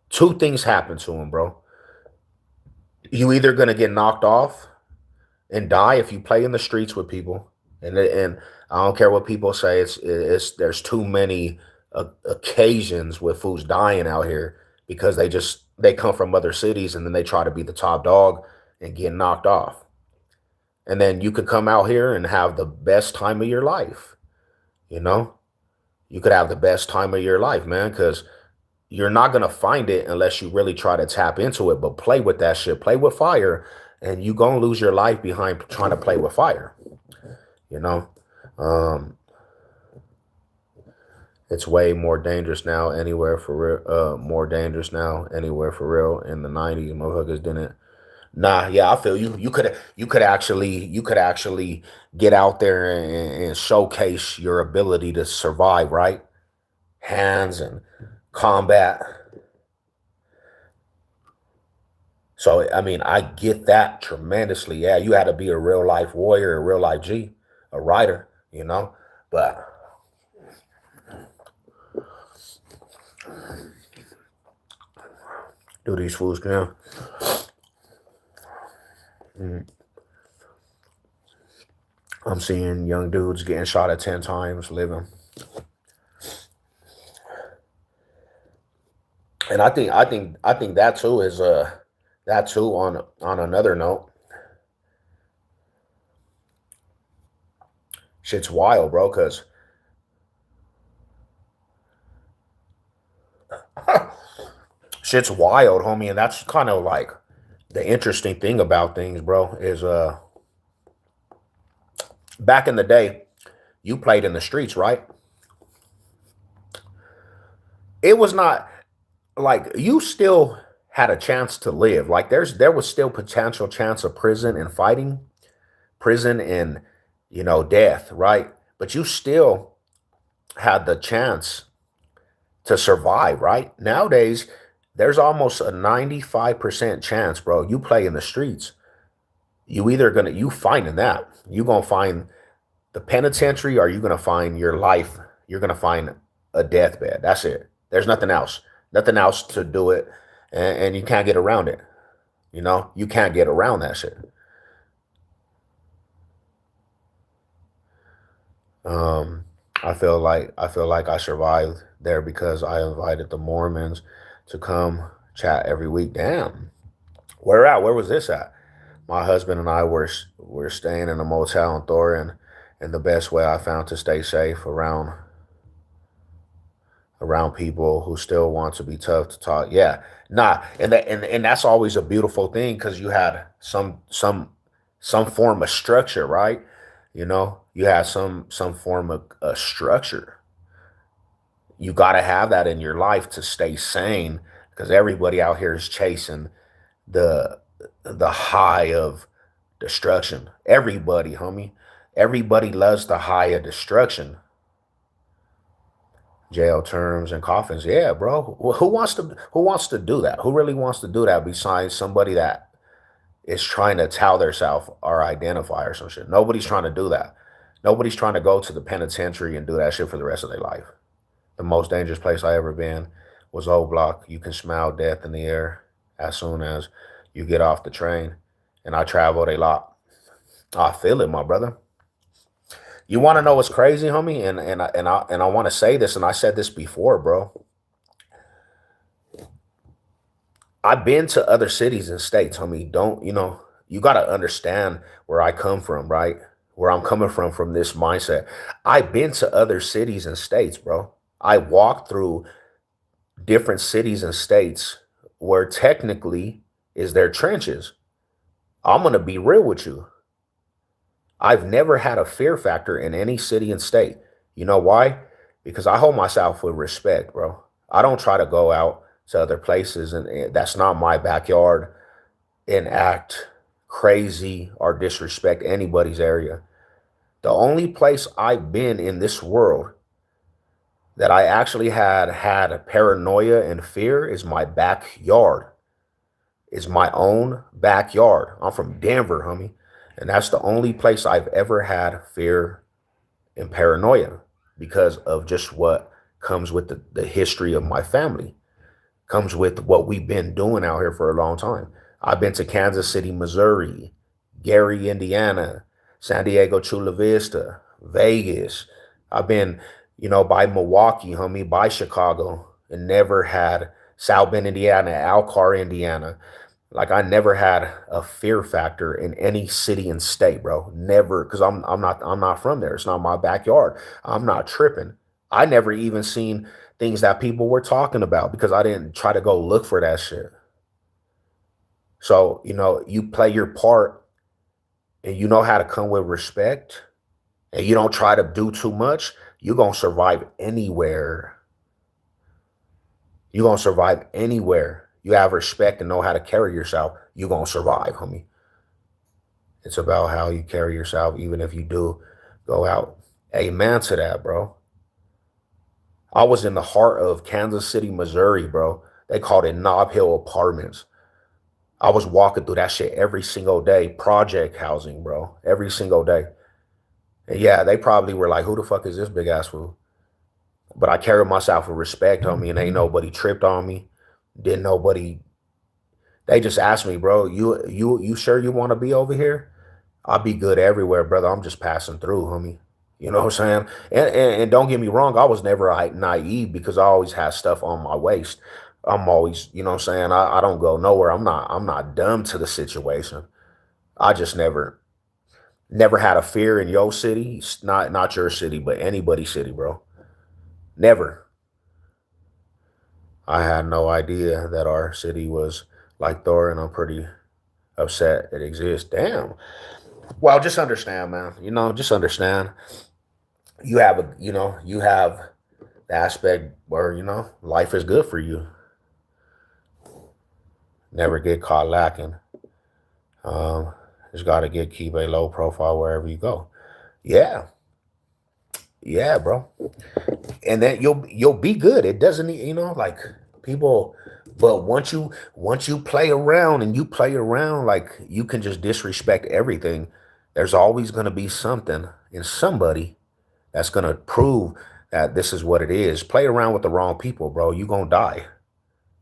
Two things happen to them, bro. You either gonna get knocked off and die if you play in the streets with people, and I don't care what people say. It's there's too many occasions with fools dying out here because they come from other cities and then they try to be the top dog and get knocked off. And then you could come out here and have the best time of your life. You know, you could have the best time of your life, man, because you're not gonna find it unless you really try to tap into it. But play with that shit, play with fire, and you gonna lose your life behind trying to play with fire. You know, um, it's way more dangerous now anywhere for real. More dangerous now anywhere for real. In the 90s, motherfuckers didn't Nah, yeah, I feel you. You could actually get out there and showcase your ability to survive, right? Hands and combat. So I mean, I get that tremendously. Yeah, you had to be a real life warrior, a real life G, a writer, you know. But do these fools now? I'm seeing young dudes getting shot at 10 times, living, and I think that too is that too on another note, shit's wild, bro. Cause shit's wild, homie, and that's kind of like the interesting thing about things, bro. Is back in the day, you played in the streets, right? It was not like you still had a chance to live. Like there was still potential chance of prison and fighting, prison and death, right? But you still had the chance to survive, right? Nowadays, there's almost a 95% chance, bro. You play in the streets, you finding that. You gonna find the penitentiary, or you gonna find your life. You're gonna find a deathbed. That's it. There's nothing else. Nothing else to do it. And you can't get around it. You can't get around that shit. Um, I feel like I survived there because I invited the Mormons to come chat every week. Damn. Where was this at? My husband and I were staying in a motel in Thorin, and the best way I found to stay safe around people who still want to be tough to talk. Yeah, nah, and that's always a beautiful thing because you had some form of structure, right? You had some form of structure. You got to have that in your life to stay sane because everybody out here is chasing the the high of destruction. Everybody, homie. Everybody loves the high of destruction. Jail terms and coffins. Yeah, bro. Who wants to do that? Who really wants to do that besides somebody that is trying to tout theirself or identify or some shit? Nobody's trying to do that. Nobody's trying to go to the penitentiary and do that shit for the rest of their life. The most dangerous place I ever been was Old Block. You can smell death in the air as soon as you get off the train. And I traveled a lot. I feel it, my brother. You want to know what's crazy, homie? And I want to say this, and I said this before, bro. I've been to other cities and states, homie. Don't you got to understand where I come from, right? Where I'm coming from this mindset. I've been to other cities and states, bro. I walked through different cities and states where technically is their trenches. I'm gonna be real with you. I've never had a fear factor in any city and state. You know why? Because I hold myself with respect, bro. I don't try to go out to other places and that's not my backyard and act crazy or disrespect anybody's area. The only place I've been in this world that I actually had paranoia and fear is my backyard. Is my own backyard. I'm from Denver, homie. And that's the only place I've ever had fear and paranoia because of just what comes with the history of my family, comes with what we've been doing out here for a long time. I've been to Kansas City, Missouri, Gary, Indiana, San Diego, Chula Vista, Vegas. I've been, by Milwaukee, homie, by Chicago, and never had South Bend, Indiana, Alcar, Indiana. Like I never had a fear factor in any city and state, bro. Never, because I'm not from there. It's not my backyard. I'm not tripping. I never even seen things that people were talking about because I didn't try to go look for that shit. So, you play your part and you know how to come with respect and you don't try to do too much, you're gonna survive anywhere. You're gonna survive anywhere. you have respect and know how to carry yourself, you gonna survive, homie. It's about how you carry yourself, even if you do go out. Amen to that, bro. I was in the heart of Kansas City, Missouri, bro. They called it Nob Hill Apartments. I was walking through that shit every single day, project housing, bro, every single day. And yeah, they probably were like, who the fuck is this big ass fool? But I carried myself with respect on me, and ain't nobody tripped on me. Didn't nobody. They just asked me, bro, you sure you want to be over here? I'll be good everywhere, brother. I'm just passing through, homie. You know what I'm saying? And don't get me wrong, I was never like naive because I always had stuff on my waist. I'm always, you know what I'm saying? I don't go nowhere. I'm not dumb to the situation. I just never had a fear in your city. It's not your city, but anybody's city, bro. Never. I had no idea that our city was like Thor, and I'm pretty upset it exists. Damn. Well, just understand, man. Just understand. You have the aspect where, life is good for you. Never get caught lacking. Um, just gotta keep a low profile wherever you go. Yeah, yeah, bro. And then you'll be good. It doesn't, like people. But once you play around and you play around, like you can just disrespect everything. There's always gonna be something in somebody that's gonna prove that this is what it is. Play around with the wrong people, bro. You gonna die.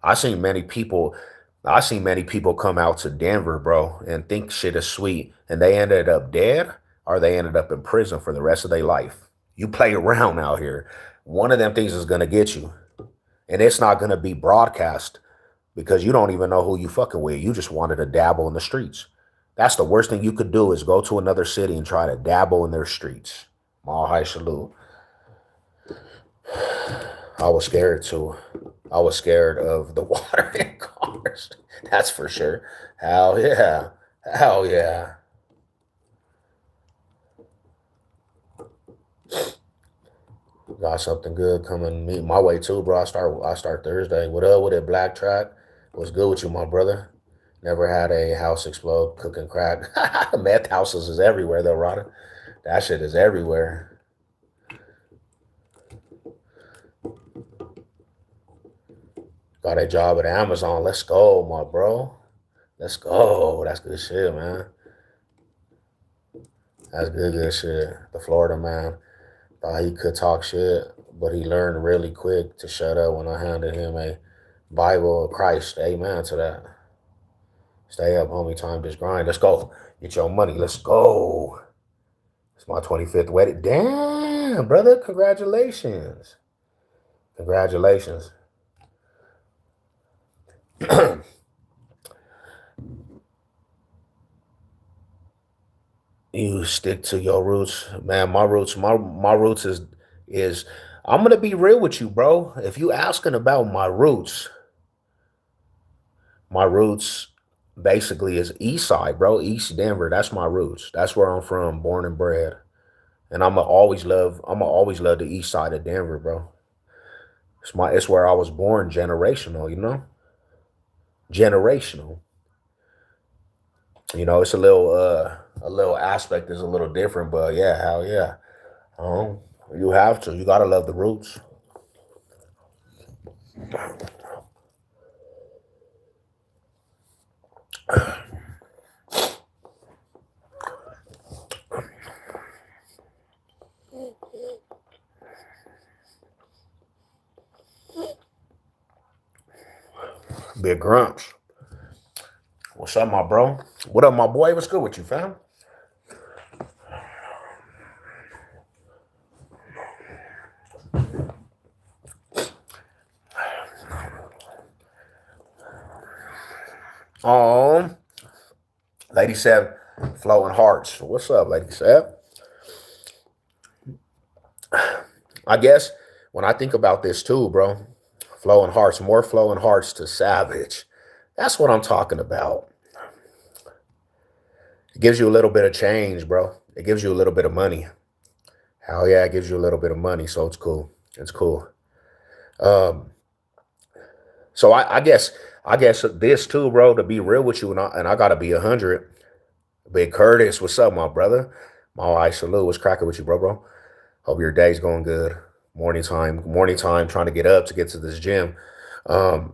I seen many people. I seen many people come out to Denver, bro, and think shit is sweet, and they ended up dead or they ended up in prison for the rest of their life. You play around out here, one of them things is gonna get you, and it's not gonna be broadcast because you don't even know who you fucking with. You just wanted to dabble in the streets. That's the worst thing you could do is go to another city and try to dabble in their streets. Mall high salute. I was scared too. I was scared of the water in cars. That's for sure. Hell yeah. Hell yeah. Got something good coming me my way too, bro. I start Thursday. What up with it, Black Track? What's good with you, my brother? Never had a house explode cooking crack. Meth houses is everywhere though, Rodder. That shit is everywhere. Got a job at Amazon. Let's go, my bro. Let's go. That's good shit, man. That's good shit. The Florida man thought he could talk shit, but he learned really quick to shut up when I handed him a Bible of Christ. Amen to that. Stay up, homie. Time just grind. Let's go. Get your money. Let's go. It's my 25th wedding. Damn, brother. Congratulations. Congratulations. You stick to your roots, man. My roots is I'm gonna be real with you, bro. If you asking about my roots basically is East Side, bro. East Denver. That's my roots. That's where I'm from, born and bred. And I'm gonna always love the East Side of Denver, bro. It's where I was born. Generational, generational. It's a little aspect is a little different, but yeah, hell yeah. Um, you have to. You gotta love the roots. Big grumps. What's up, my bro? What up, my boy? What's good with you, fam? Um, Lady Seb, flowing hearts. What's up, Lady Seb? I guess when I think about this too, bro, flowing hearts, more flowing hearts to Savage. That's what I'm talking about. It gives you a little bit of change, bro. It gives you a little bit of money. Hell yeah, it gives you a little bit of money, so it's cool. It's cool. Um, so I guess I guess this too, bro, to be real with you, and I gotta be 100. Big Curtis, what's up, my brother? My wife, salute. What's cracking with you, bro? Hope your day's going good. Morning time, trying to get up to get to this gym. Um,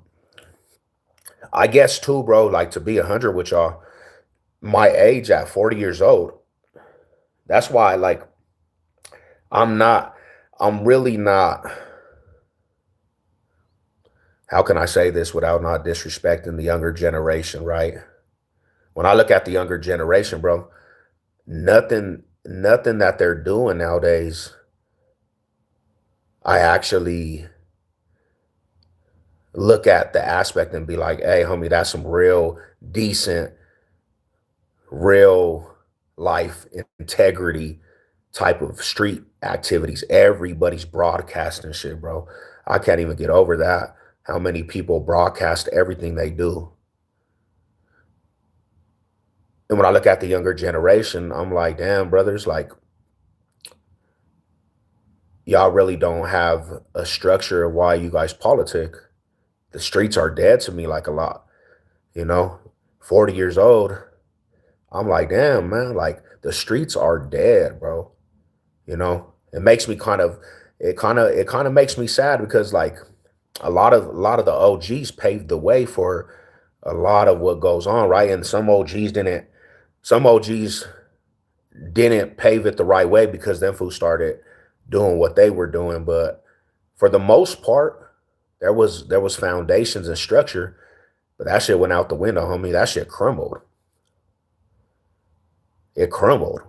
I guess too, bro, like to be 100 with y'all, my age at 40 years old, that's why, like, I'm not, I'm really not, how can I say this without not disrespecting the younger generation, right? When I look at the younger generation, bro, nothing that they're doing nowadays, I actually look at the aspect and be like, hey, homie, that's some real decent, real life integrity type of street activities. Everybody's broadcasting shit, bro. I can't even get over that. How many people broadcast everything they do. And when I look at the younger generation, I'm like, damn, brothers, like, y'all really don't have a structure of why you guys politic. The streets are dead to me like a lot, you know? 40 years old, I'm like, damn, man, like the streets are dead, bro. You know, it makes me it kind of makes me sad because like a lot of the OGs paved the way for a lot of what goes on, right? And some OGs didn't pave it the right way because them fools started doing what they were doing. But for the most part, there was foundations and structure, but that shit went out the window, homie. That shit crumbled. It crumbled.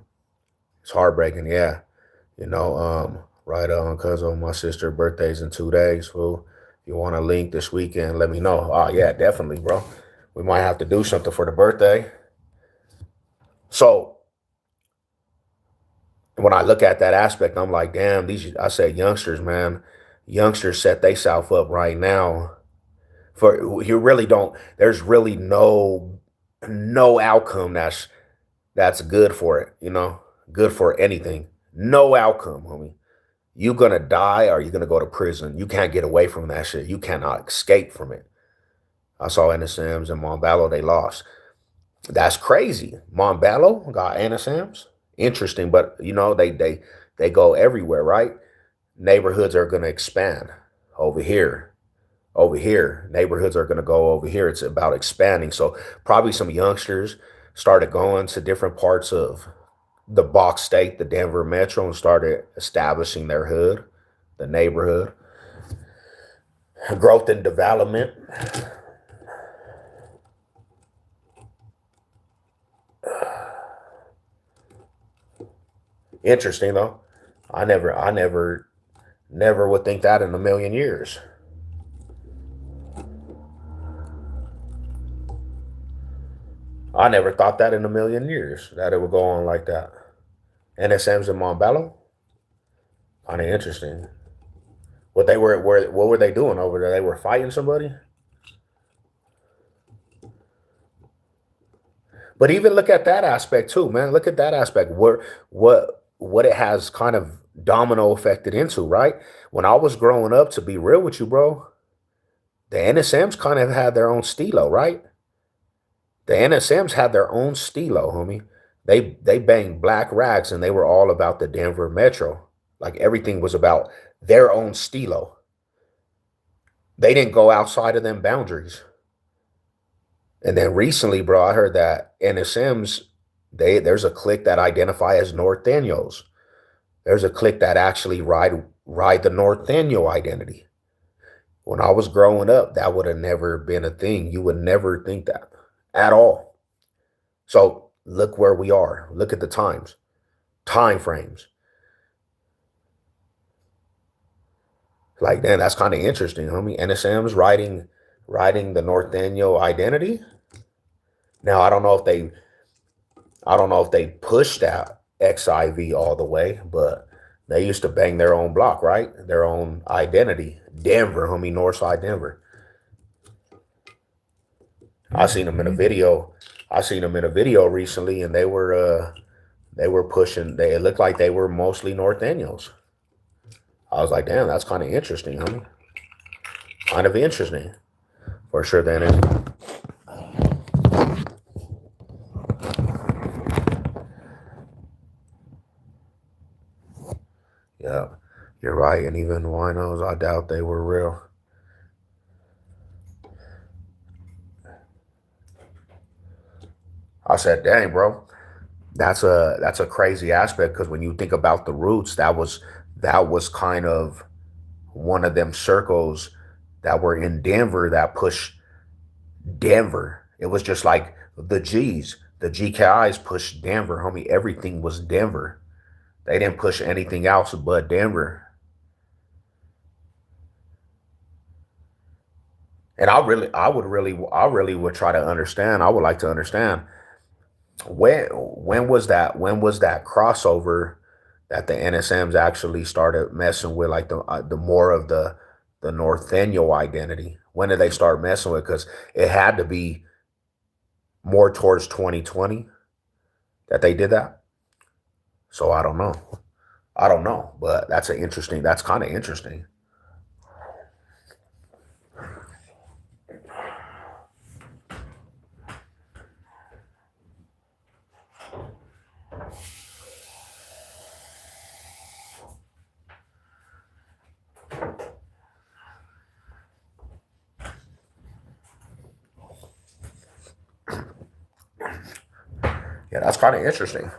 It's heartbreaking, yeah. Right on, cuz on my sister's birthday's in 2 days, fool. If you want to link this weekend, let me know. Oh yeah, definitely, bro. We might have to do something for the birthday. So when I look at that aspect, I'm like, damn, I say youngsters, man. Youngsters set theyself up right now for you really don't, there's really no outcome that's good for it, good for anything. No outcome, homie. You gonna die or you gonna go to prison. You can't get away from that shit. You cannot escape from it. I saw Anna Sims and Monballo, they lost. That's crazy. Monballo got Anna Sims. Interesting, but they go everywhere, right? Neighborhoods are gonna expand over here. Over here, neighborhoods are gonna go over here. It's about expanding. So probably some youngsters started going to different parts of the Box State, the Denver Metro, and started establishing their hood, the neighborhood, growth and development. Interesting though. I never would think that in a million years. I never thought that in a million years that it would go on like that. NSMs in Montbello, kind of interesting. What were they doing over there? They were fighting somebody. But even look at that aspect too, man. Look at that aspect. What it has kind of domino affected into, right? When I was growing up, to be real with you, bro, the NSMs kind of had their own stilo, right? The NSMs had their own stilo, homie. They banged black rags and they were all about the Denver Metro. Like everything was about their own stilo. They didn't go outside of them boundaries. And then recently, bro, I heard that NSMs, there's a clique that identify as Norteños. There's a clique that actually ride the Norteño identity. When I was growing up, that would have never been a thing. You would never think that at all. So look where we are. Look at the time frames. Like, man, that's kind of interesting, homie. NSM's riding the Norteño identity. Now I don't know if they pushed that XIV all the way, but they used to bang their own block, right? Their own identity. Denver, homie, Northside Denver. I seen them in a video. I seen them in a video recently, and they were pushing. They it looked like they were mostly Norteños. I was like, damn, that's kind of interesting, homie. Kind of interesting. For sure, then. And yeah, you're right. And even winos, I doubt they were real. I said, dang, bro, that's a crazy aspect because when you think about the roots, that was kind of one of them circles that were in Denver that pushed Denver. It was just like the G's, the GKIs pushed Denver, homie. Everything was Denver. They didn't push anything else but Denver. And I really would try to understand. I would like to understand when was that crossover that the NSMs actually started messing with like the more of the Northenial identity. When did they start messing with? Because it had to be more towards 2020 that they did that. So I don't know. I don't know, but that's kind of interesting. Yeah, that's kind of interesting.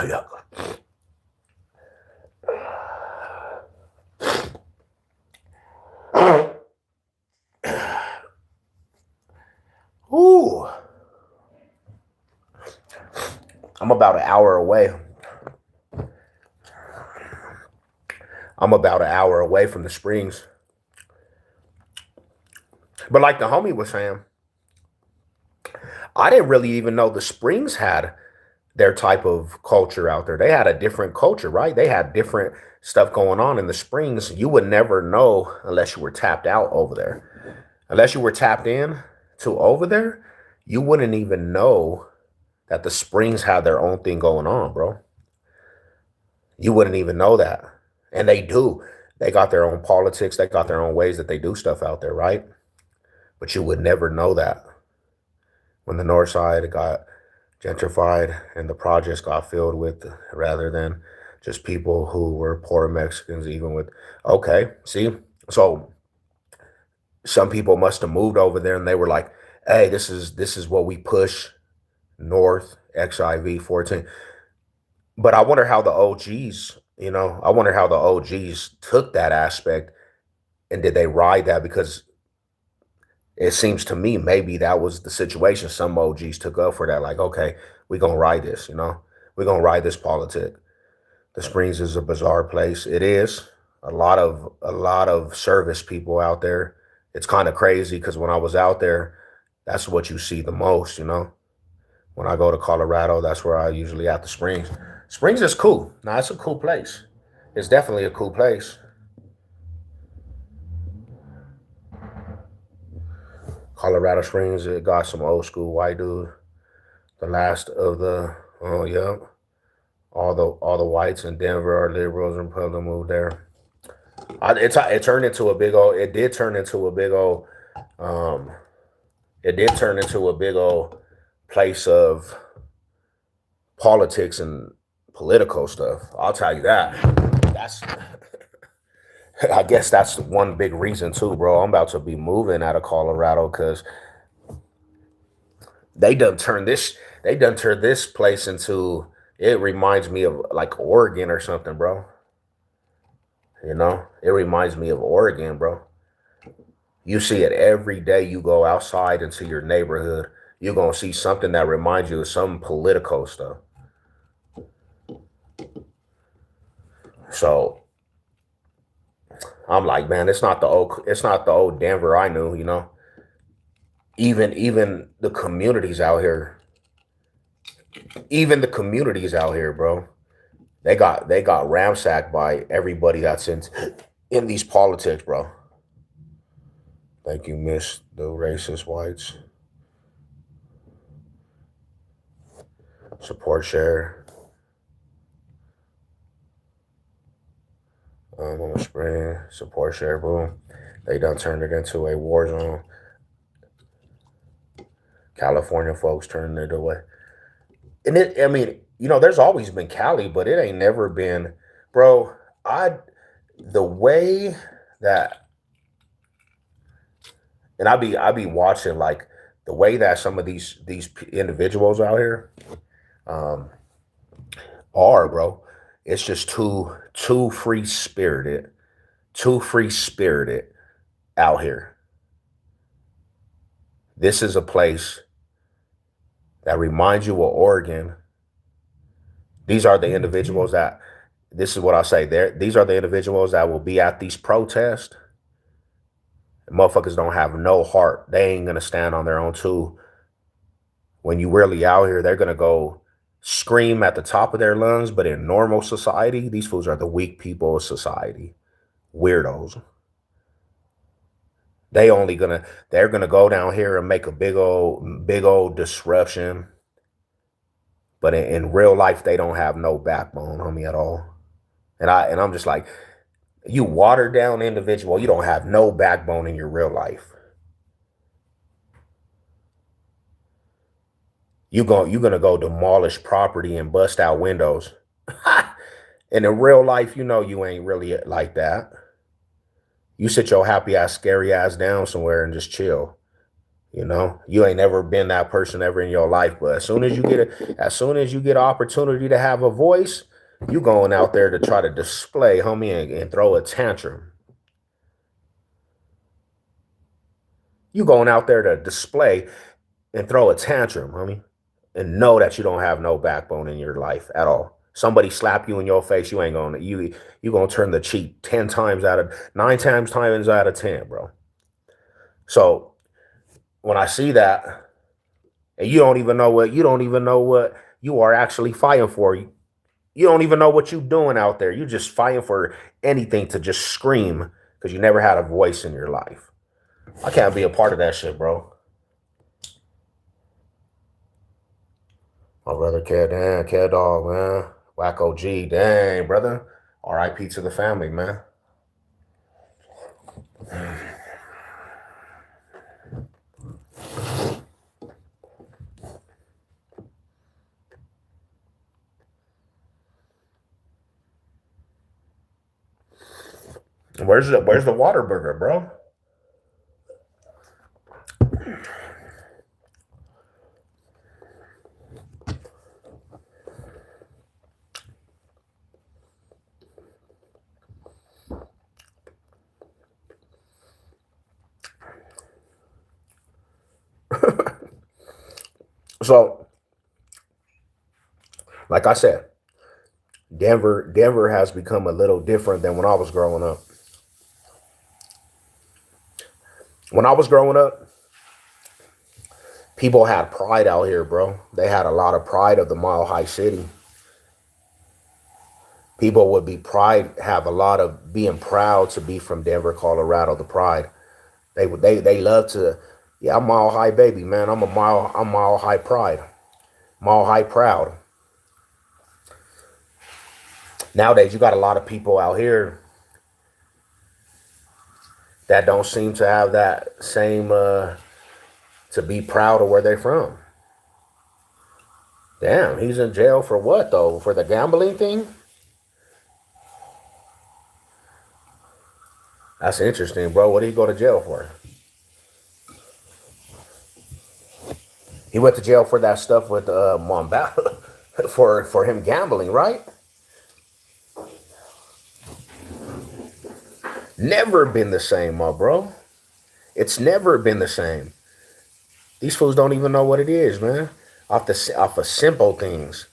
Yeah. Ooh, I'm about an hour away. I'm about an hour away from the springs. But like the homie was saying, I didn't really even know the springs had their type of culture out there. They had a different culture, right? They had different stuff going on in the springs. You would never know unless you were tapped out over there. Unless you were tapped in to over there, you wouldn't even know that the springs had their own thing going on, bro. You wouldn't even know that. And they do. They got their own politics, they got their own ways that they do stuff out there, right? But you would never know that when the north side got gentrified and the projects got filled with rather than just people who were poor Mexicans, even with, okay, see? So some people must have moved over there and they were like, hey, this is what we push north XIV 14. But I wonder how the OGs, I wonder how the OGs took that aspect and did they ride that because it seems to me maybe that was the situation some OGs took up for that. Like, okay, we're gonna ride this, we're gonna ride this politic. The Springs is a bizarre place. It is a lot of service people out there. It's kind of crazy because when I was out there, that's what you see the most. When I go to Colorado, that's where I usually at the Springs. Springs is cool. Now it's a cool place. It's definitely a cool place. Colorado Springs, it got some old school white dude. The last of the oh yeah. All the whites in Denver are liberals and Republicans moved there. It turned into a big old. It did turn into a big old. Um, it did turn into a big old place of politics and political stuff. I'll tell you that. That's. I guess that's one big reason too, bro. I'm about to be moving out of Colorado because they done turned this. They done turned this place into. It reminds me of like Oregon or something, bro. It reminds me of Oregon, bro. You see it every day you go outside into your neighborhood. You're going to see something that reminds you of some political stuff. So I'm like, man, it's not the old Denver I knew. Even the communities out here, even the communities out here, bro. They got ramsacked by everybody that's in these politics, bro. Thank you, Miss the racist whites. Support share. On the spring, support share, boom. They done turned it into a war zone. California folks turned it away. And I mean, there's always been Cali, but it ain't never been, bro. I, the way that, and I be watching like the way that some of these individuals out here, um, are, bro. It's just too free spirited out here. This is a place that reminds you of Oregon. These are the individuals that, this is what I say there. These are the individuals that will be at these protests. Motherfuckers don't have no heart. They ain't gonna stand on their own too. When you really out here, they're gonna go scream at the top of their lungs. But in normal society, these fools are the weak people of society. Weirdos. They're gonna go down here and make a big old disruption. But in real life, they don't have no backbone, homie, at all. And I'm just like, you watered down individual, you don't have no backbone in your real life. You're gonna go demolish property and bust out windows. And in real life, you ain't really like that. You sit your happy ass, scary ass down somewhere and just chill. You ain't never been that person ever in your life, but as soon as you get an opportunity to have a voice, you going out there to try to display, homie, and throw a tantrum. You going out there to display and throw a tantrum, homie, and know that you don't have no backbone in your life at all. Somebody slap you in your face, you ain't gonna you gonna turn the cheek 9 times out of 10, bro. So when I see that, and you don't even know what you are actually fighting for. You don't even know what you're doing out there. You're just fighting for anything to just scream because you never had a voice in your life. I can't be a part of that shit, bro. My brother, Cat Dog, man. Wacko G, dang, brother. R.I.P. to the family, man. Where's the water burger, bro? So, like I said, Denver has become a little different than when I was growing up. When I was growing up, people had pride out here, bro. They had a lot of pride of the Mile High City. People would have a lot of being proud to be from Denver, Colorado. The pride. They love to. Yeah, I'm Mile High baby, man. I'm Mile High pride. Mile High proud. Nowadays, you got a lot of people out here that don't seem to have that same to be proud of where they're from. Damn, he's in jail for what though? For the gambling thing? That's interesting, bro. What did he go to jail for? He went to jail for that stuff with Monbel for him gambling, right? Never been the same, my bro. It's never been the same. These fools don't even know what it is, man. Off of simple things.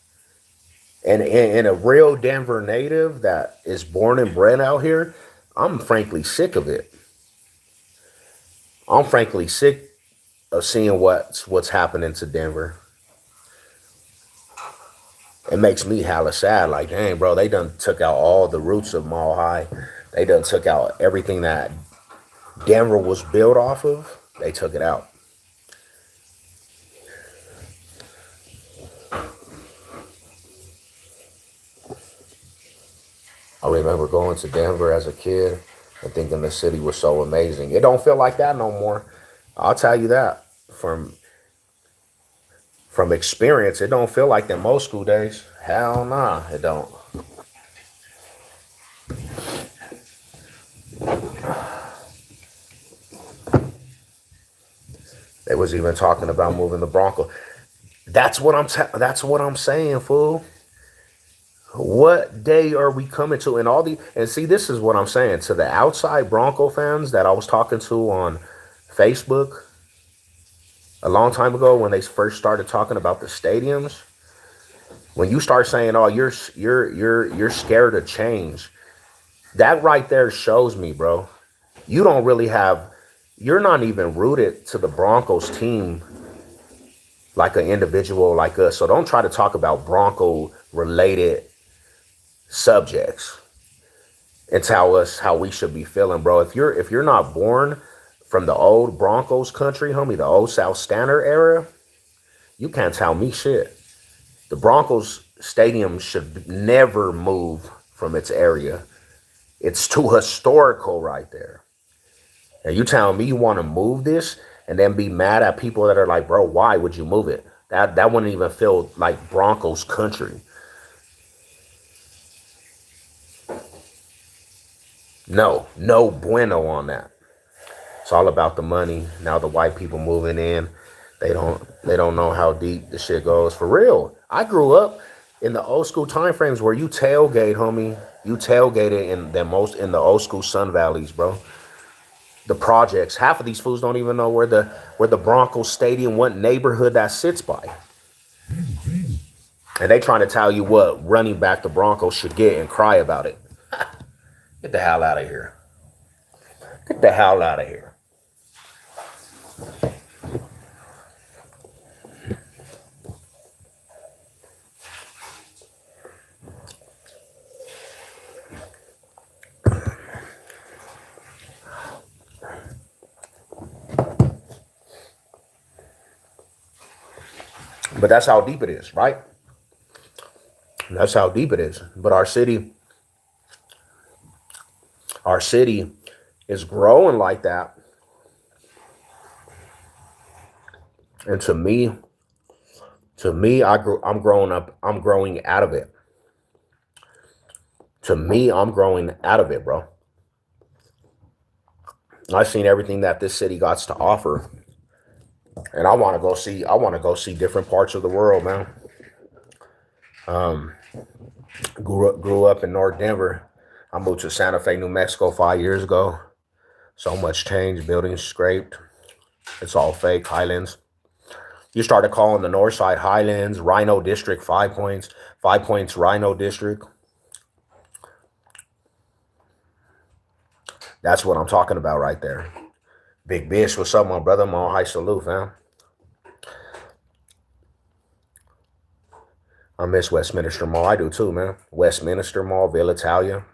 And a real Denver native that is born and bred out here, I'm frankly sick of it. I'm frankly sick of seeing what's happening to Denver. It makes me hella sad. Like, dang, bro, they done took out all the roots of Mile High. They done took out everything that Denver was built off of. They took it out. I remember going to Denver as a kid and thinking the city was so amazing. It don't feel like that no more. I'll tell you that from experience. It don't feel like them most school days. Hell nah, it don't. They was even talking about moving the Broncos. That's what I'm saying, fool. What day are we coming to? And all the and see, this is what I'm saying to the outside Bronco fans that I was talking to on Facebook a long time ago when they first started talking about the stadiums. When you start saying, "Oh, you're scared of change," that right there shows me, bro, you don't really have. You're not even rooted to the Broncos team like an individual like us. So don't try to talk about Bronco related subjects and tell us how we should be feeling, bro. If you're not born from the old Broncos country, homie, the old South Standard era, you can't tell me shit. The Broncos stadium should never move from its area. It's too historical right there. And you telling me you want to move this and then be mad at people that are like, bro, why would you move it? That wouldn't even feel like Broncos country. No, no bueno on that. It's all about the money. Now the white people moving in, they don't know how deep the shit goes. For real. I grew up in the old school time frames where you tailgate, homie. You tailgated in the old school Sun Valleys, bro. The projects. Half of these fools don't even know where the Broncos stadium, what neighborhood that sits by. And they trying to tell you what running back the Broncos should get and cry about it. Get the hell out of here. Get the hell out of here. But that's how deep it is, right? That's how deep it is. But our city is growing like that. And to me, I'm growing up. I'm growing out of it. To me, I'm growing out of it, bro. I've seen everything that this city got to offer, and I want to go see. I want to go see different parts of the world, man. Um, grew up in North Denver. I moved to Santa Fe, New Mexico 5 years ago. So much change, buildings scraped. It's all fake. Highlands. You started calling the North Side Highlands, Rhino District, 5 points, 5 points, Rhino District. That's what I'm talking about right there. Big Bish, what's up, my brother? Mall High salute, fam. I miss Westminster Mall. I do too, man. Westminster Mall, Villa Italia.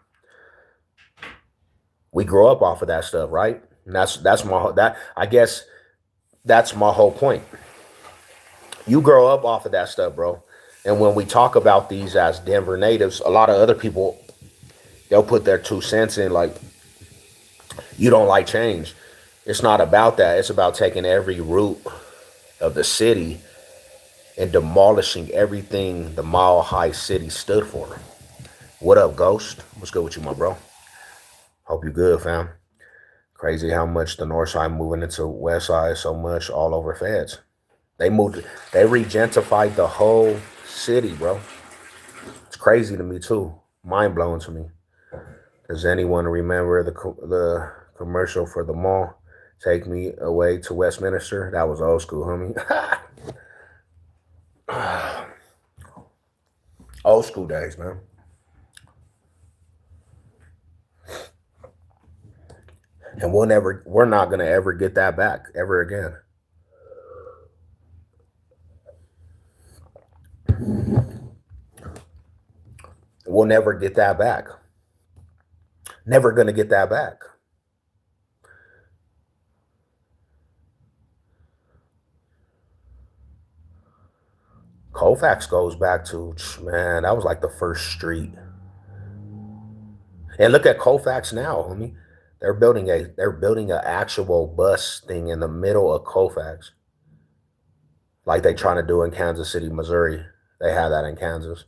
We grow up off of that stuff, right? And that's my that I guess that's my whole point. You grow up off of that stuff, bro. And when we talk about these as Denver natives, a lot of other people they'll put their 2 cents in, like you don't like change. It's not about that. It's about taking every root of the city and demolishing everything the Mile High City stood for. What up, Ghost? What's good with you, my bro? Hope you good, fam. Crazy how much the North Side moving into West Side so much all over feds. They regentified the whole city, bro. It's crazy to me too. Mind blowing to me. Does anyone remember the commercial for the mall? Take me away to Westminster. That was old school, homie. Old school days, man. And we're not gonna ever get that back ever again. We'll never get that back. Never gonna get that back. Colfax goes back to, man, that was like the first street. And look at Colfax now, homie. They're building an actual bus thing in the middle of Colfax, like they trying to do in Kansas City, Missouri. They have that in Kansas,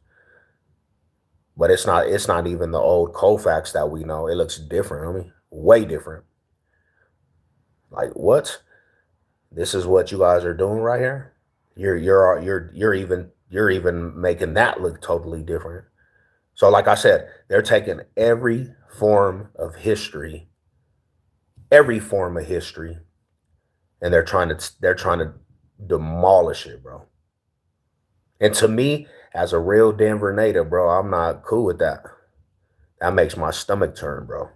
but it's not even the old Colfax that we know. It looks different, homie. Way different. Like what? This is what you guys are doing right here. You're even making that look totally different. So, like I said, they're taking every form of history, and they're trying to demolish it, bro. And to me, as a real Denver native, bro, I'm not cool with that. That makes my stomach turn, bro.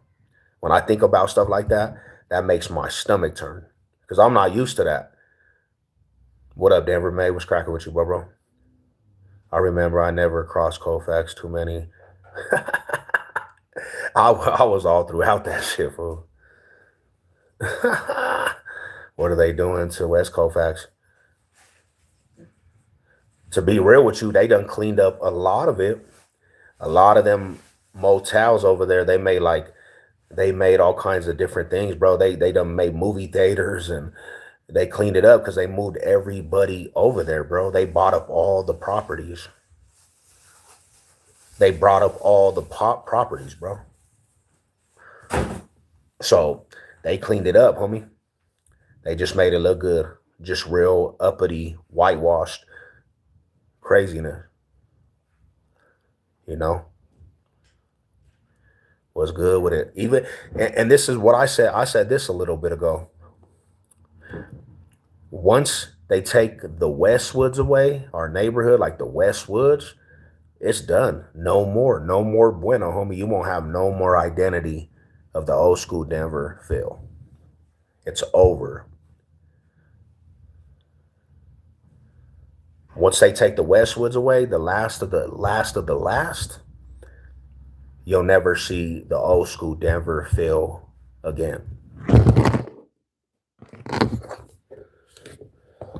When I think about stuff like that, that makes my stomach turn because I'm not used to that. What up, Denver May? What's cracking with you, bro? I remember I never crossed Colfax too many. I was all throughout that shit, fool. What are they doing to West Colfax? To be real with you, they done cleaned up a lot of it. A lot of them motels over there, they made all kinds of different things, bro. They done made movie theaters and they cleaned it up because they moved everybody over there, bro. They bought up all the properties. They brought up all the pop properties, bro. So they cleaned it up, homie. They just made it look good. Just real uppity, whitewashed craziness, you know? Was good with it. Even and this is what I said. I said this a little bit ago. Once they take the Westwoods away, our neighborhood, like the Westwoods, it's done. No more. No more bueno, homie. You won't have no more identity of the old school Denver feel. It's over. Once they take the Westwoods away, the last of the last of the last, you'll never see the old school Denver feel again.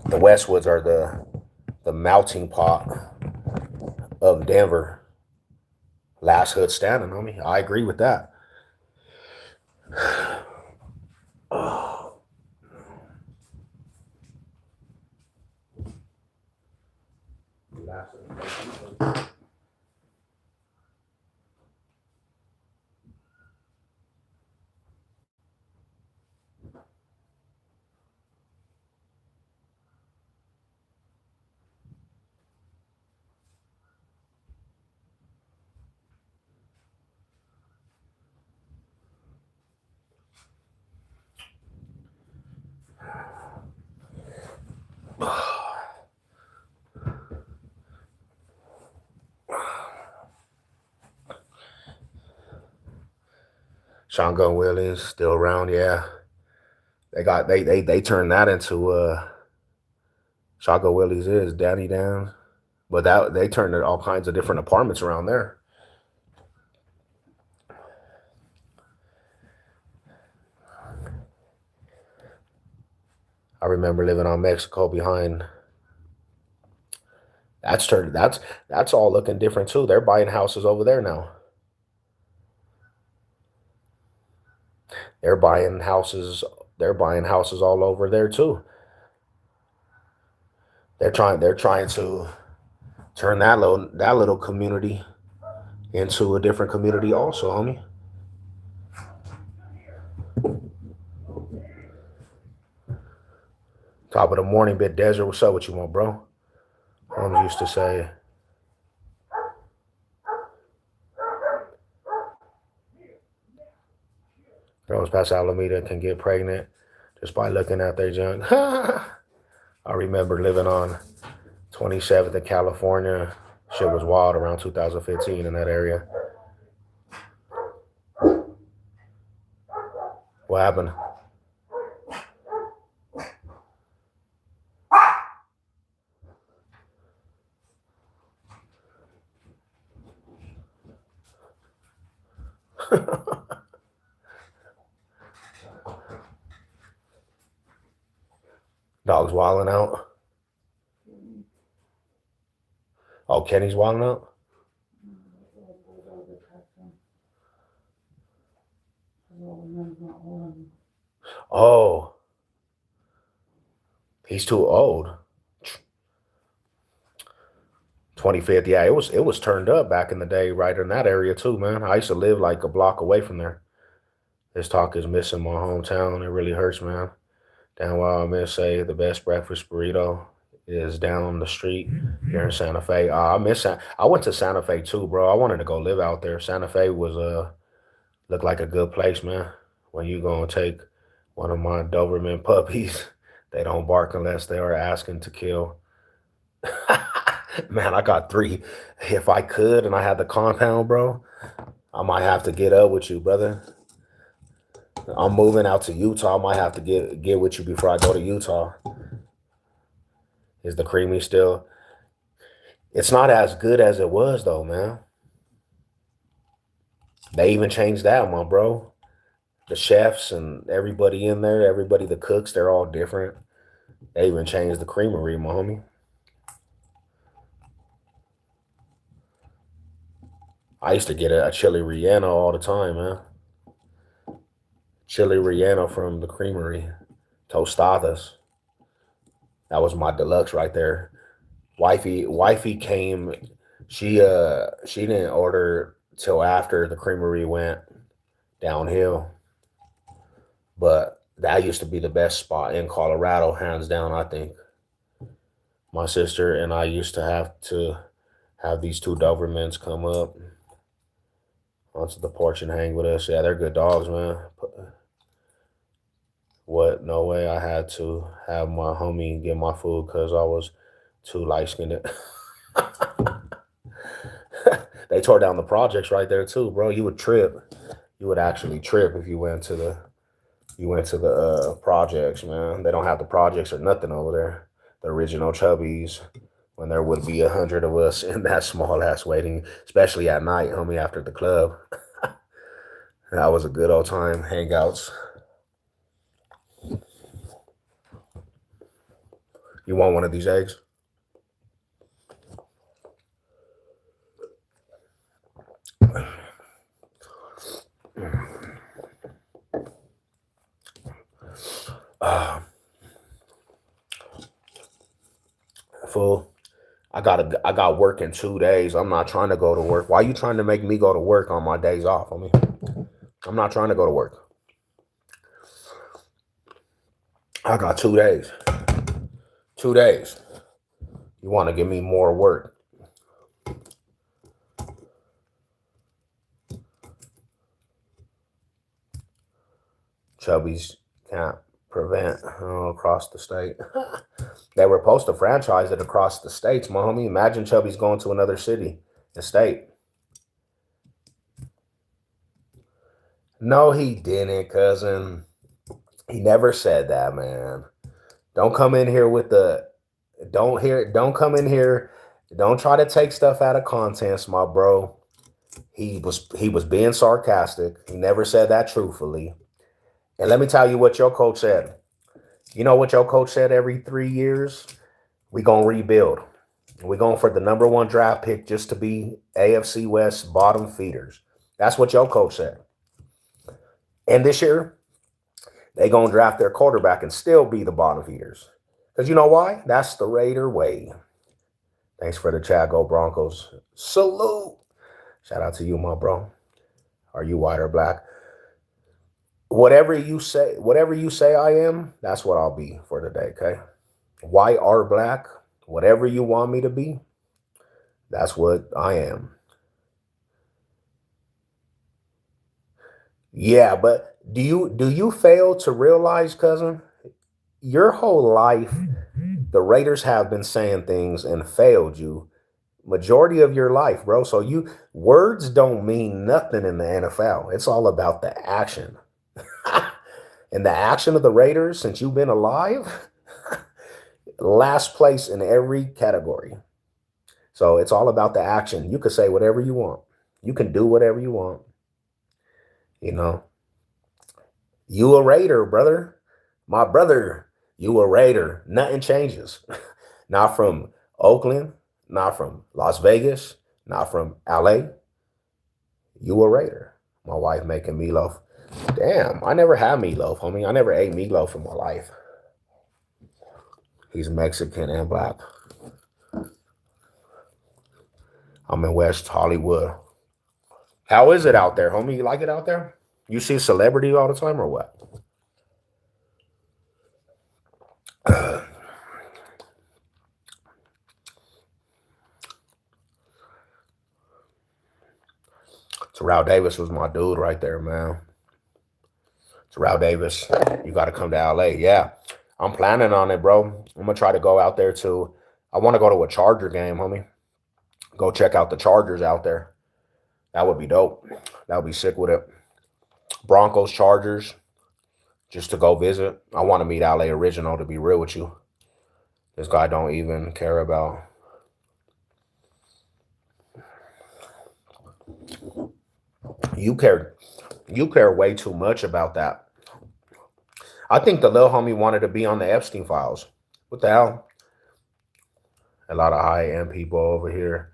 The Westwoods are the melting pot of Denver. Last hood standing, homie. I agree with that. Oh, Sean Gunn Williams still around, yeah. They turned that into Sean Gunn Williams is Danny Downs. But that they turned it all kinds of different apartments around there. I remember living on Mexico behind. That's all looking different too. They're buying houses over there now. They're buying houses. They're buying houses all over there too. They're trying to turn that little community into a different community also, homie. Top of the morning, bit desert. What's up with you, my bro? Homes used to say, girls past Alameda can get pregnant just by looking at their junk. I remember living on 27th in California. Shit was wild around 2015 in that area. What happened? Dog's wilding out. Oh, Kenny's wilding out. Oh, he's too old. 25th, yeah, it was turned up back in the day, right in that area too, man. I used to live like a block away from there. This talk is missing my hometown. It really hurts, man. Down while I'm gonna say the best breakfast burrito is down the street here in Santa Fe. I miss I went to Santa Fe too, bro. I wanted to go live out there. Santa Fe was looked like a good place, man. When you gonna take one of my Doberman puppies, they don't bark unless they are asking to kill. Man, I got three. If I could and I had the compound, bro, I might have to get up with you, brother. I'm moving out to Utah. I might have to get with you before I go to Utah. Is the creamy still? It's not as good as it was though, man. They even changed that one, bro. The chefs and everybody in there, everybody the cooks, they're all different. They even changed the creamery, my homie. I used to get a chili relleno all the time, man. Chili relleno from the creamery. Tostadas. That was my deluxe right there. Wifey came. She didn't order till after the creamery went downhill. But that used to be the best spot in Colorado, hands down, I think. My sister and I used to have these two Dobermans come up onto the porch and hang with us. Yeah, they're good dogs, man. What? No way. I had to have my homie get my food because I was too light skinned. They tore down the projects right there too, bro. You would trip. You would actually trip if you went to the projects, man. They don't have the projects or nothing over there. The original Chubbies, when there would be 100 of us in that small ass waiting, especially at night, homie, after the club. That was a good old time, hangouts. You want one of these eggs? Uh, Fool. I got work in 2 days. I'm not trying to go to work. Why you trying to make me go to work on my days off? I'm not trying to go to work. I got 2 days. 2 days. You want to give me more work? Chubbies can't prevent across the state. They were supposed to franchise it across the states, my homie. Imagine Chubby's going to another city and state. No, he didn't, cousin. He never said that, man. Don't come in here with the don't come in here. Don't try to take stuff out of context, my bro. He was being sarcastic. He never said that truthfully. And let me tell you what your coach said. You know what your coach said every 3 years? We gonna rebuild. We're going for the number one draft pick just to be AFC West bottom feeders. That's what your coach said. And this year, they gonna draft their quarterback and still be the bottom feeders. Because you know why? That's the Raider way. Thanks for the chat, go Broncos. Salute. Shout out to you, my bro. Are you white or black? Whatever you say I am, that's what I'll be for today, okay? White or black, whatever you want me to be, that's what I am. Yeah, but do you fail to realize, cousin, your whole life the Raiders have been saying things and failed you majority of your life, bro. So you words don't mean nothing in the NFL. It's all about the action. And the action of the Raiders since you've been alive, last place in every category. So it's all about the action. You can say whatever you want. You can do whatever you want. You know, you a Raider, brother. My brother, you a Raider. Nothing changes. Not from Oakland, not from Las Vegas, not from LA. You a Raider. My wife making meatloaf. Damn, I never had meatloaf, homie. I never ate meatloaf in my life. He's Mexican and black. I'm in West Hollywood. How is it out there, homie? You like it out there? You see celebrities all the time or what? Terrell Davis was my dude right there, man. Terrell Davis, you got to come to LA. Yeah, I'm planning on it, bro. I'm gonna try to go out there too. I want to go to a Charger game, homie. Go check out the Chargers out there. That would be dope. That would be sick with it. Broncos, Chargers, just to go visit. I want to meet LA Original, to be real with you. This guy don't even care about. You care way too much about that. I think the little homie wanted to be on the Epstein files. What the hell? A lot of high end people over here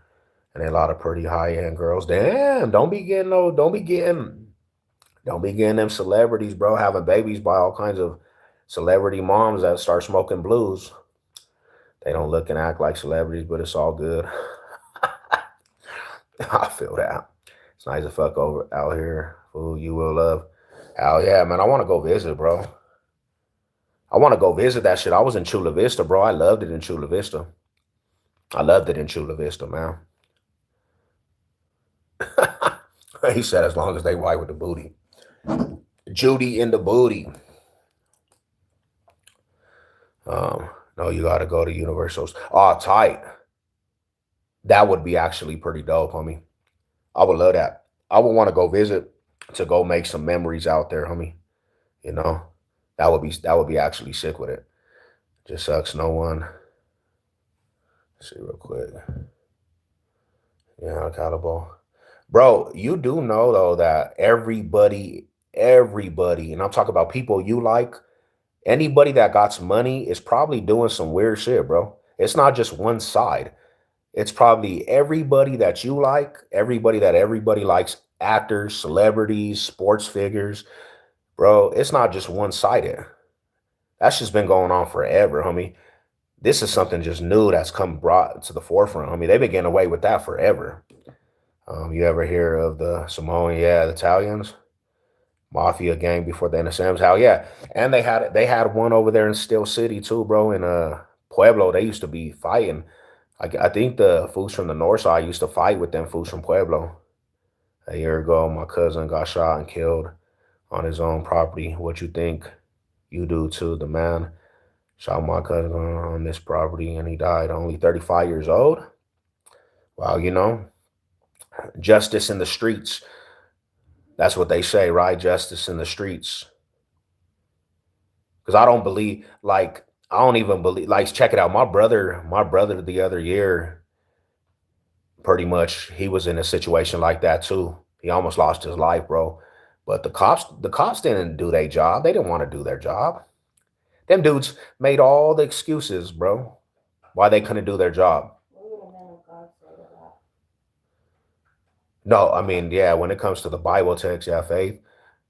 and a lot of pretty high end girls. Damn, don't be getting them celebrities, bro, having babies by all kinds of celebrity moms that start smoking blues. They don't look and act like celebrities, but it's all good. I feel that. It's nice to fuck over out here. Who you will love. Hell yeah, man. I want to go visit, bro. I want to go visit that shit. I was in Chula Vista, bro. I loved it in Chula Vista. I loved it in Chula Vista, man. He said as long as they white with the booty. Judy in the booty. No, you gotta go to Universal's. Oh, tight. That would be actually pretty dope, homie. I would love that. I would want to go visit to go make some memories out there, homie. You know, that would be actually sick with it. Just sucks no one. Let's see real quick. Yeah, accountable. Bro, you do know though that everybody, and I'm talking about people you like, anybody that got some money is probably doing some weird shit, bro. It's not just one side. It's probably everybody that you like, everybody that everybody likes, actors, celebrities, sports figures, bro. It's not just one sided. That's just been going on forever, homie. This is something just new that's come brought to the forefront, homie. They've been getting away with that forever. You ever hear of the Samoan, yeah, the Italians? Mafia gang before the NSMs. Hell yeah. And they had one over there in Steel City too, bro. In Pueblo, they used to be fighting. I think the fools from the north side used to fight with them fools from Pueblo. A year ago, my cousin got shot and killed on his own property. What you think you do to the man? Shot my cousin on this property and he died only 35 years old. Wow, justice in the streets. That's what they say, right? Justice in the streets. Because I don't even believe, like, check it out. My brother the other year, pretty much, he was in a situation like that too. He almost lost his life, bro. But the cops didn't do their job. They didn't want to do their job. Them dudes made all the excuses, bro, why they couldn't do their job. No, I mean, yeah, when it comes to the Bible text, yeah, faith,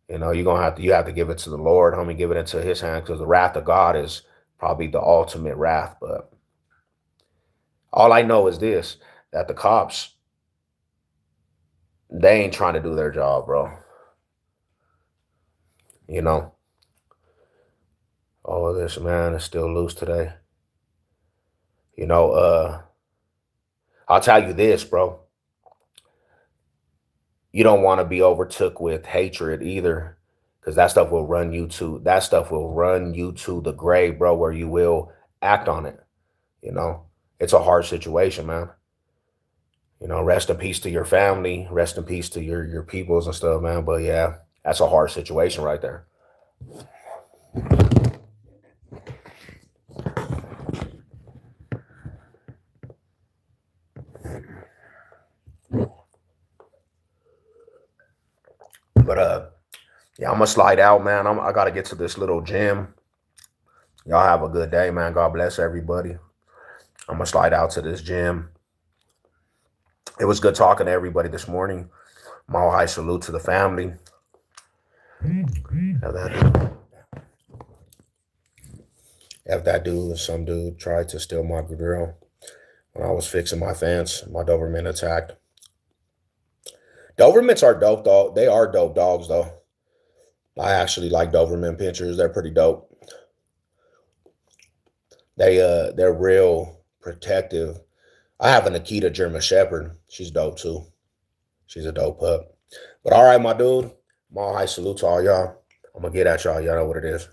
you have to give it to the Lord, homie, give it into his hand because the wrath of God is probably the ultimate wrath. But all I know is this, that the cops, they ain't trying to do their job, bro. You know, all of this man is still loose today. You know, I'll tell you this, bro. You don't want to be overtook with hatred either, because that stuff will run you to the grave, bro, where you will act on it. You know, it's a hard situation, man. Rest in peace to your family, rest in peace to your peoples and stuff, man. But yeah, that's a hard situation right there. But yeah, I'm gonna slide out, man. I gotta get to this little gym. Y'all have a good day, man. God bless everybody. I'm gonna slide out to this gym. It was good talking to everybody this morning. My high salute to the family. Have that, have that dude, some dude tried to steal my grill when I was fixing my fence. My Doberman attacked. Dobermans are dope, though. They are dope dogs, though. I actually like Doberman pinchers. They're pretty dope. They're real protective. I have an Akita German Shepherd. She's dope too. She's a dope pup. But all right, my dude. My high salute to all y'all. I'm gonna get at y'all. Y'all know what it is.